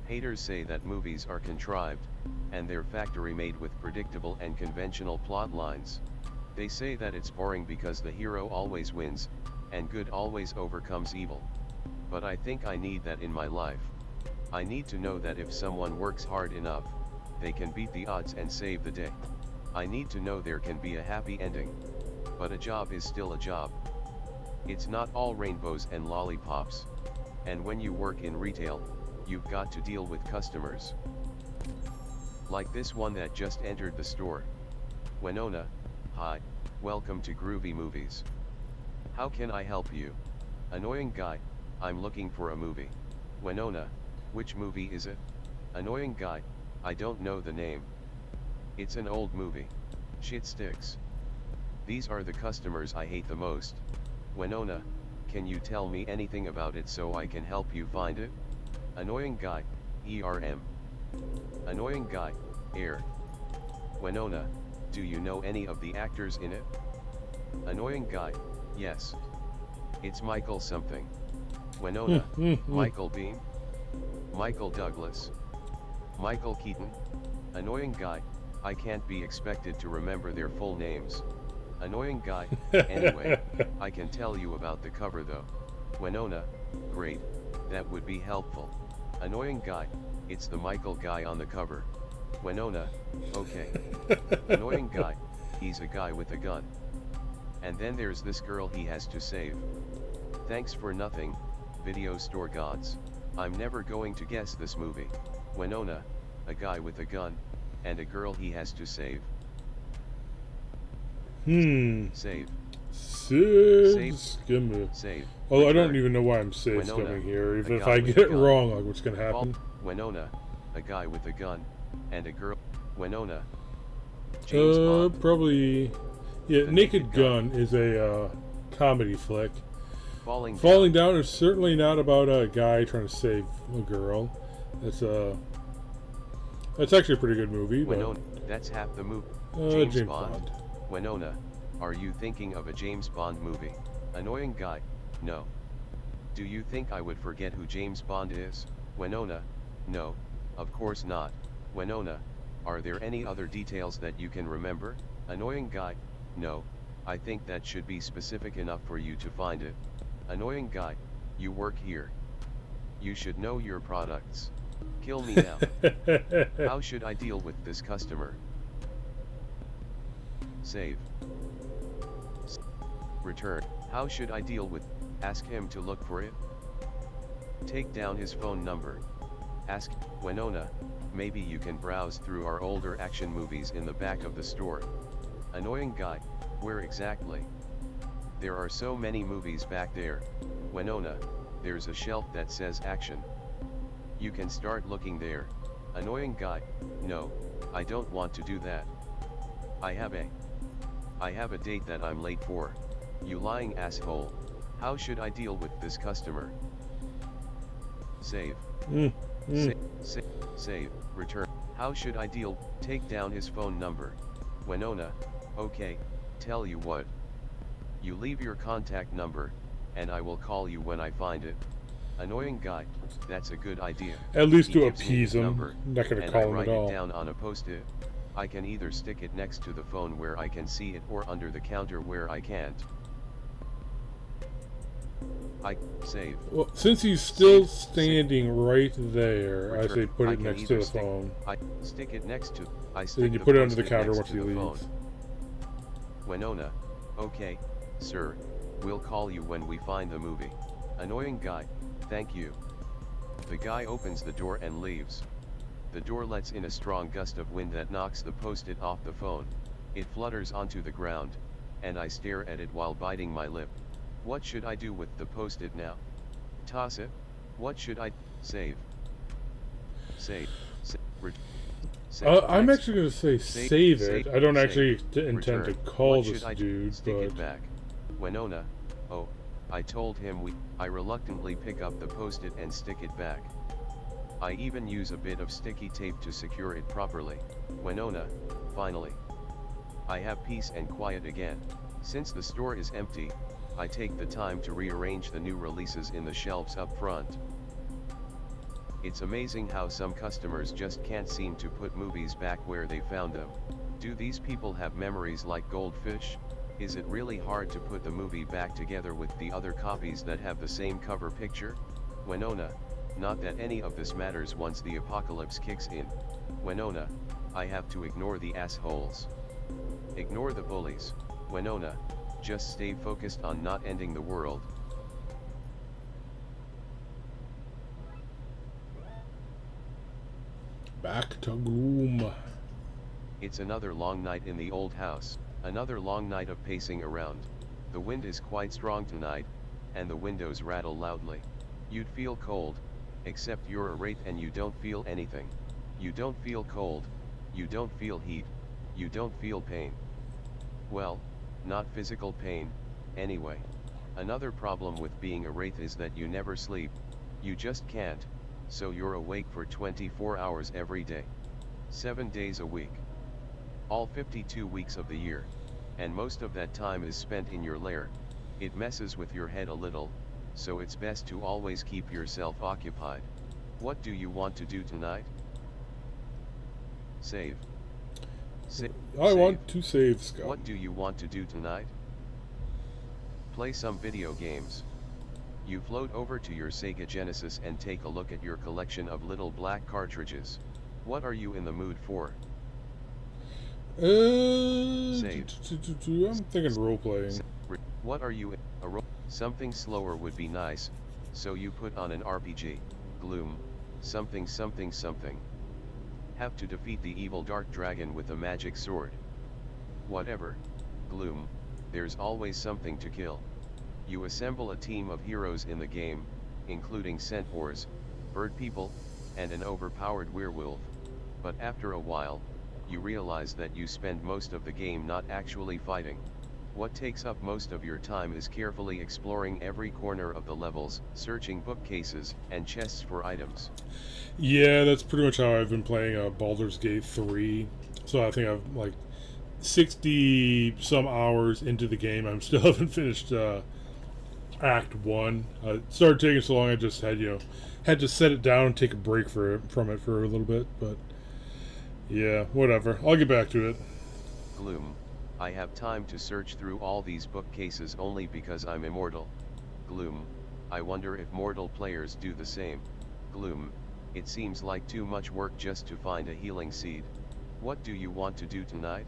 Haters say that movies are contrived, and they're factory-made with predictable and conventional plot lines. They say that it's boring because the hero always wins, and good always overcomes evil. But I think I need that in my life. I need to know that if someone works hard enough, they can beat the odds and save the day. I need to know there can be a happy ending. But a job is still a job. It's not all rainbows and lollipops. And when you work in retail, you've got to deal with customers. Like this one that just entered the store. Winona, hi, welcome to Groovy Movies. How can I help you? Annoying guy, I'm looking for a movie. Winona, which movie is it? Annoying guy, I don't know the name. It's an old movie. Shit sticks. These are the customers I hate the most. Winona, can you tell me anything about it so I can help you find it? Annoying guy, ERM. Annoying guy, air. Winona, do you know any of the actors in it? Annoying guy, yes. It's Michael something. Winona, Michael Bean? Michael Douglas? Michael Keaton? Annoying guy, I can't be expected to remember their full names. Annoying guy, anyway, I can tell you about the cover though. Winona, great, that would be helpful. Annoying guy, it's the Michael guy on the cover. Winona, okay. Annoying guy, he's a guy with a gun. And then there's this girl he has to save. Thanks for nothing, video store gods. I'm never going to guess this movie. Winona, a guy with a gun, and a girl he has to save. Save. Save skimmer. Save. Although Return. I don't even know why I'm save Winona, skimming here. Even a if guy I with get a it gun. wrong, like what's gonna happen? Winona, a guy with a gun, and a girl. Winona. James Bond. Probably. Yeah, The Naked Naked Gun is a comedy flick. Falling Falling Down is certainly not about a guy trying to save a girl. That's actually a pretty good movie. Winona, that's half the movie. But James James Bond. Bond. Winona, are you thinking of a James Bond movie? Annoying guy, no. Do you think I would forget who James Bond is? Winona, no, of course not. Winona, are there any other details that you can remember? Annoying guy, no, I think that should be specific enough for you to find it. Annoying guy, you work here. You should know your products. Kill me now. How should I deal with this customer? Save. Return. How should I deal with? Ask him to look for it. Take down his phone number. Ask Winona, maybe you can browse through our older action movies in the back of the store. Annoying guy, where exactly? There are so many movies back there. Winona, there's a shelf that says action. You can start looking there. Annoying guy, no, I don't want to do that. I have a date that I'm late for. You lying asshole. How should I deal with this customer? Save. Save, return. How should I deal? Take down his phone number. Winona, okay, Tell you what. You leave your contact number, and I will call you when I find it. Annoying guy, that's a good idea. At least He to gives me appease his him. number, I'm not gonna and call I him write at it all. down on a post-it. I can either stick it next to the phone where I can see it or under the counter where I can't. I save. Well, since he's still Save. standing right there, I say put I it can next to either the stick, phone. I stick it next to. I stick Then you the put it under the post-it counter next once to he the leaves. phone. Winona. Okay, sir. We'll call you when we find the movie. Annoying guy. Thank you. The guy opens the door and leaves. The door lets in a strong gust of wind that knocks the post-it off the phone. It flutters onto the ground, and I stare at it while biting my lip. What should I do with the post-it now? Toss it? What should I save? Save. I'm actually going to say save it. I don't actually intend to call this dude, Stick but... it back. Winona. Oh, I told him I reluctantly pick up the post-it and stick it back. I even use a bit of sticky tape to secure it properly. Winona, finally. I have peace and quiet again. Since the store is empty, I take the time to rearrange the new releases in the shelves up front. It's amazing how some customers just can't seem to put movies back where they found them. Do these people have memories like goldfish? Is it really hard to put the movie back together with the other copies that have the same cover picture? Winona, not that any of this matters once the apocalypse kicks in. Winona, I have to ignore the assholes. Ignore the bullies. Winona, just stay focused on not ending the world. Back to Gloom. It's another long night in the old house, another long night of pacing around. The wind is quite strong tonight, and the windows rattle loudly. You'd feel cold, except you're a wraith and you don't feel anything. You don't feel cold, you don't feel heat, you don't feel pain. Well, not physical pain, anyway. Another problem with being a wraith is that you never sleep. You just can't, so you're awake for 24 hours every day. 7 days a week. All 52 weeks of the year. And most of that time is spent in your lair. It messes with your head a little, so it's best to always keep yourself occupied. What do you want to do tonight? Save. I want to save Scott. What do you want to do tonight? Play some video games. You float over to your Sega Genesis and take a look at your collection of little black cartridges. What are you in the mood for? Save. I'm thinking role-playing. What are you in? Something slower would be nice, so you put on an RPG. Gloom. Something something something. Have to defeat the evil dark dragon with a magic sword. Whatever. Gloom. There's always something to kill. You assemble a team of heroes in the game, including centaurs, bird people, and an overpowered werewolf. But after a while, you realize that you spend most of the game not actually fighting. What takes up most of your time is carefully exploring every corner of the levels, searching bookcases and chests for items. Yeah, that's pretty much how I've been playing Baldur's Gate 3. So I think I've like 60 some hours into the game. I still haven't finished Act 1. It started taking so long I just had to set it down and take a break from it for a little bit, but yeah, whatever. I'll get back to it. Gloom. I have time to search through all these bookcases only because I'm immortal. Gloom. I wonder if mortal players do the same. Gloom. It seems like too much work just to find a healing seed. What do you want to do tonight?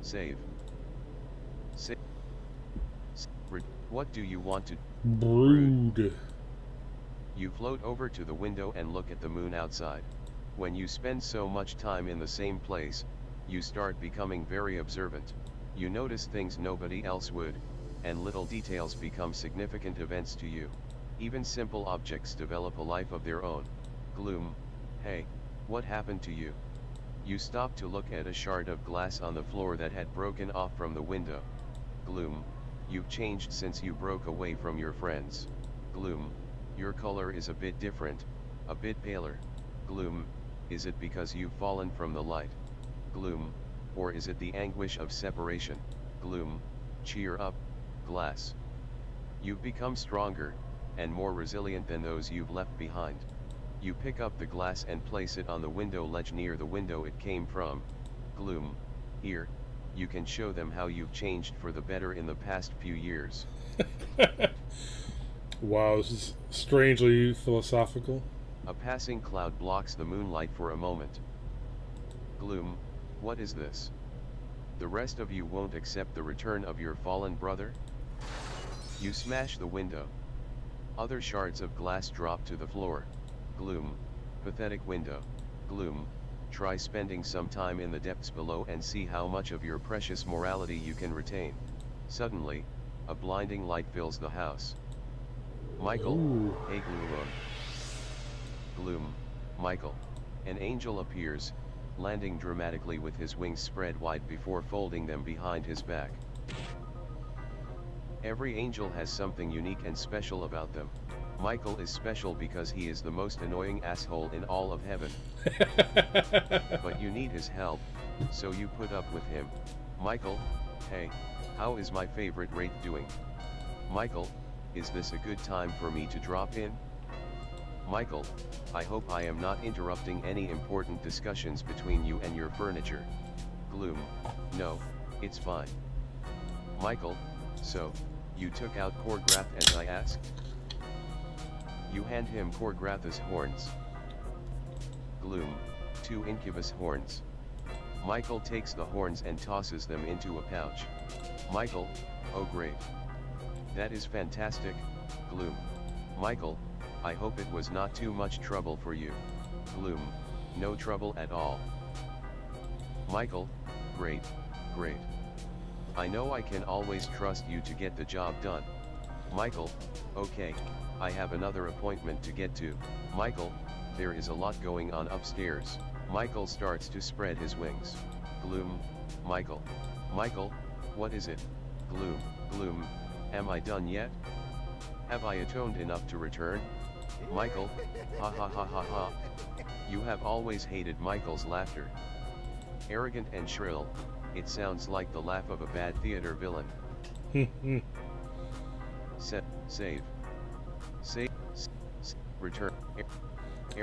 Save. Save. What do you want to Brood. You float over to the window and look at the moon outside. When you spend so much time in the same place, you start becoming very observant. You notice things nobody else would, and little details become significant events to you. Even simple objects develop a life of their own. Gloom. Hey, what happened to you? You stop to look at a shard of glass on the floor that had broken off from the window. Gloom. You've changed since you broke away from your friends. Gloom. Your color is a bit different, a bit paler. Gloom. Is it because you've fallen from the light? Gloom. Or is it the anguish of separation? Gloom, cheer up, glass. You've become stronger, and more resilient than those you've left behind. You pick up the glass and place it on the window ledge near the window it came from. Gloom, here, you can show them how you've changed for the better in the past few years. Wow, this is strangely philosophical. A passing cloud blocks the moonlight for a moment. Gloom, what is this? The rest of you won't accept the return of your fallen brother? You smash the window. Other shards of glass drop to the floor. Gloom, pathetic window. Gloom, try spending some time in the depths below and see how much of your precious morality you can retain. Suddenly, a blinding light fills the house. Michael, Ooh. hey Gloom. Gloom, Michael. An angel appears, landing dramatically with his wings spread wide before folding them behind his back. Every angel has something unique and special about them. Michael is special because he is the most annoying asshole in all of heaven. But you need his help, so you put up with him. Michael, hey, how is my favorite Wraith doing? Michael, is this a good time for me to drop in? Michael, I hope I am not interrupting any important discussions between you and your furniture. Gloom, no, it's fine. Michael, so, you took out Korgrath as I asked? You hand him Korgrath's horns. Gloom, 2 incubus horns. Michael takes the horns and tosses them into a pouch. Michael, oh great. That is fantastic, Gloom. Michael, I hope it was not too much trouble for you. Gloom, no trouble at all. Michael, great, great. I know I can always trust you to get the job done. Michael, okay, I have another appointment to get to. Michael, there is a lot going on upstairs. Michael starts to spread his wings. Gloom, Michael. Michael, what is it? Gloom, Gloom, am I done yet? Have I atoned enough to return? Michael, ha ha ha ha ha. You have always hated Michael's laughter. Arrogant and shrill, it sounds like the laugh of a bad theater villain. Save. Return.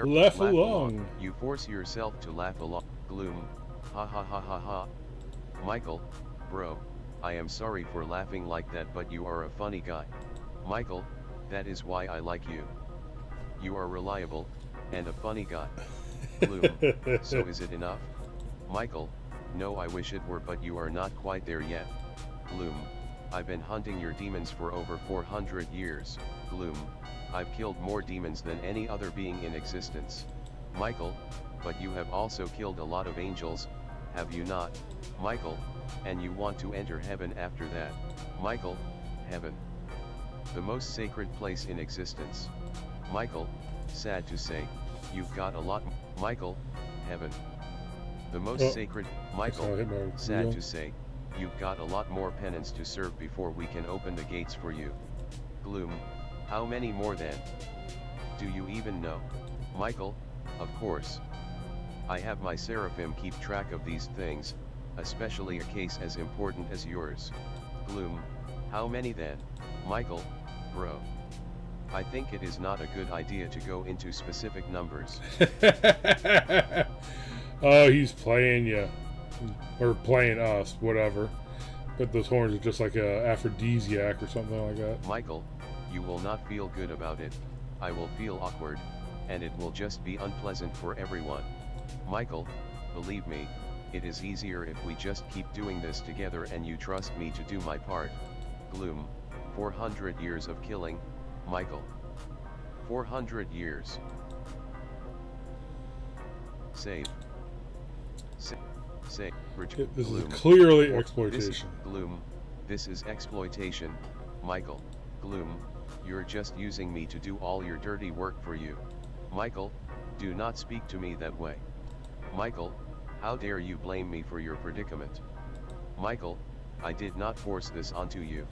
Laugh along. You force yourself to laugh along. Gloom, ha ha ha ha ha. Michael, bro, I am sorry for laughing like that, but you are a funny guy. Michael, that is why I like you. You are reliable, and a funny guy. Gloom, so is it enough? Michael, no, I wish it were, but you are not quite there yet. Gloom, I've been hunting your demons for over 400 years. Gloom, I've killed more demons than any other being in existence. Michael, but you have also killed a lot of angels, have you not? Michael, and you want to enter heaven after that. Michael, heaven. The most sacred place in existence. Michael, sad to say, you've got a lot. Michael, heaven. The most sacred. Michael, sad to say, you've got a lot more penance to serve before we can open the gates for you. Gloom, how many more then? Do you even know? Michael, of course. I have my seraphim keep track of these things, especially a case as important as yours. Gloom, how many then? Michael, bro. I think it is not a good idea to go into specific numbers. Oh, he's playing you. Or playing us, whatever. But those horns are just like a aphrodisiac or something like that. Michael, you will not feel good about it. I will feel awkward, and it will just be unpleasant for everyone. Michael, believe me, it is easier if we just keep doing this together and you trust me to do my part. Gloom, 400 years of killing, Michael. 400 years. Save. Save. This Gloom. is clearly exploitation. Gloom, this is exploitation, Michael. Gloom, you're just using me to do all your dirty work for you. Michael, do not speak to me that way. Michael, how dare you blame me for your predicament? Michael, I did not force this onto you.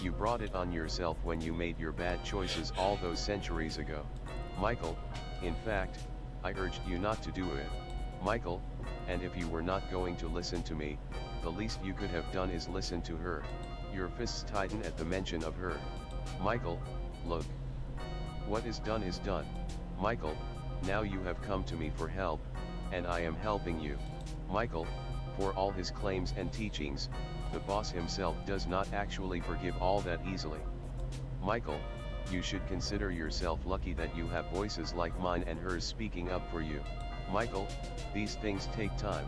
You brought it on yourself when you made your bad choices all those centuries ago. Michael, in fact, I urged you not to do it. Michael, and if you were not going to listen to me, the least you could have done is listen to her. Your fists tighten at the mention of her. Michael, look. What is done is done. Michael, now you have come to me for help, and I am helping you. Michael, for all his claims and teachings, the boss himself does not actually forgive all that easily. Michael, you should consider yourself lucky that you have voices like mine and hers speaking up for you. Michael, these things take time.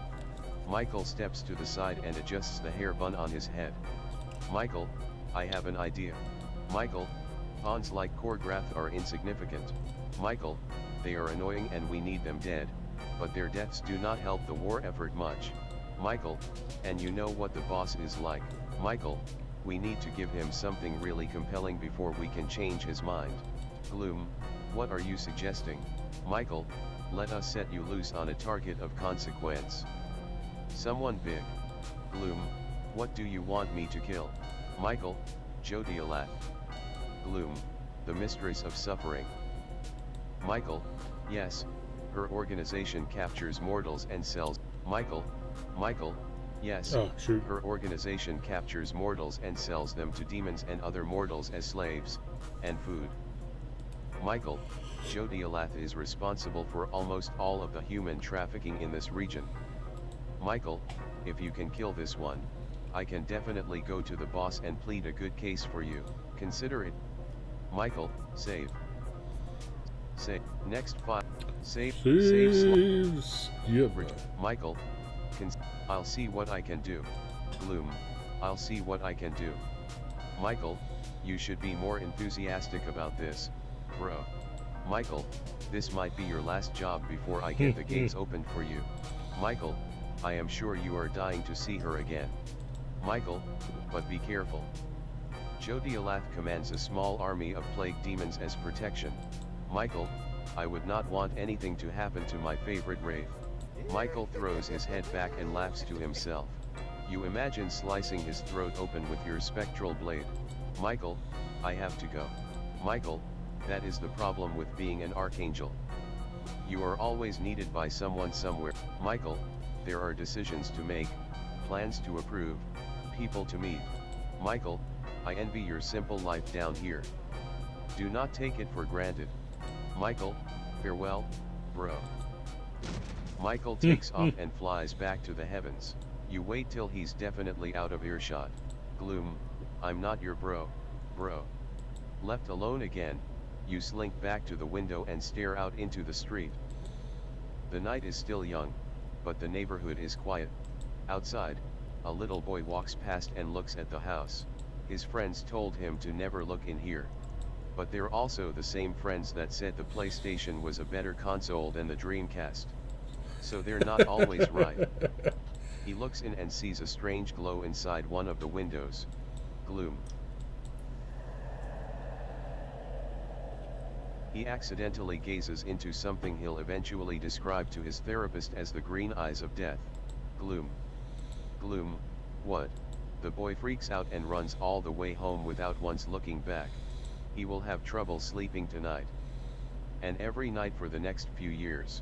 Michael steps to the side and adjusts the hair bun on his head. Michael, I have an idea. Michael, pawns like Korgrath are insignificant. Michael, they are annoying and we need them dead, but their deaths do not help the war effort much. Michael, and you know what the boss is like. Michael, we need to give him something really compelling before we can change his mind. Gloom, what are you suggesting? Michael, let us set you loose on a target of consequence. Someone big. Gloom, what do you want me to kill? Michael, Tegoel. Gloom, the mistress of suffering. Michael, yes, her organization captures mortals and sells. Michael, yes, her organization captures mortals and sells them to demons and other mortals as slaves, and food. Michael, Tegoel is responsible for almost all of the human trafficking in this region. Michael, if you can kill this one, I can definitely go to the boss and plead a good case for you, consider it. Michael, save. Next 5. Save. Yep. Michael, I'll see what I can do. Gloom, I'll see what I can do. Michael, you should be more enthusiastic about this, bro. Michael, this might be your last job before I get the gates opened for you. Michael, I am sure you are dying to see her again. Michael, but be careful. Tegoel commands a small army of plague demons as protection. Michael, I would not want anything to happen to my favorite wraith. Michael throws his head back and laughs to himself. You imagine slicing his throat open with your spectral blade. Michael, I have to go. Michael, that is the problem with being an archangel. You are always needed by someone somewhere. Michael, there are decisions to make, plans to approve, people to meet. Michael, I envy your simple life down here. Do not take it for granted. Michael, farewell, bro. Michael takes off and flies back to the heavens. You wait till he's definitely out of earshot. Gloom, I'm not your bro. Left alone again, you slink back to the window and stare out into the street. The night is still young, but the neighborhood is quiet. Outside, a little boy walks past and looks at the house. His friends told him to never look in here. But they're also the same friends that said the PlayStation was a better console than the Dreamcast. So they're not always right. He looks in and sees a strange glow inside one of the windows. Gloom. He accidentally gazes into something he'll eventually describe to his therapist as the green eyes of death. Gloom. Gloom, what? The boy freaks out and runs all the way home without once looking back. He will have trouble sleeping tonight. And every night for the next few years.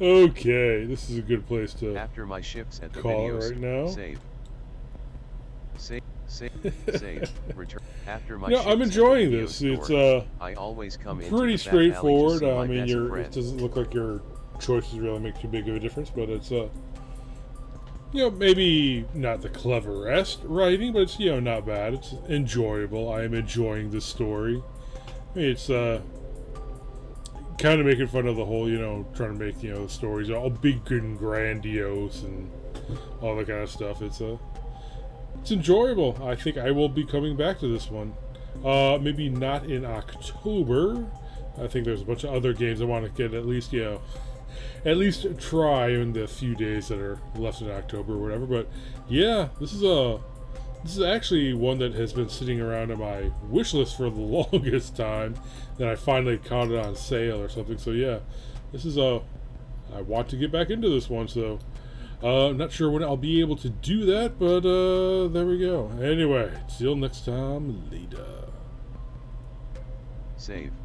Okay, this is a good place to after my shifts at the call videos, right now. Save, return. After my Yeah, shifts I'm enjoying at the this. video It's store, I always come into pretty the back alley to straightforward. see my I mean, best it friend. doesn't look like your choices really make too big of a difference, but it's maybe not the cleverest writing, but it's not bad. It's enjoyable. I am enjoying this story. I mean, it's kind of making fun of the whole, trying to make the stories all big and grandiose and all that kind of stuff. It's enjoyable. I think I will be coming back to this one. Maybe not in October. I think there's a bunch of other games I want to get at least try in the few days that are left in October or whatever. But yeah, this is actually one that has been sitting around on my wish list for the longest time. Then I finally caught it on sale or something. So yeah, this is I want to get back into this one. So not sure when I'll be able to do that, but, there we go. Anyway, till next time, later. Save.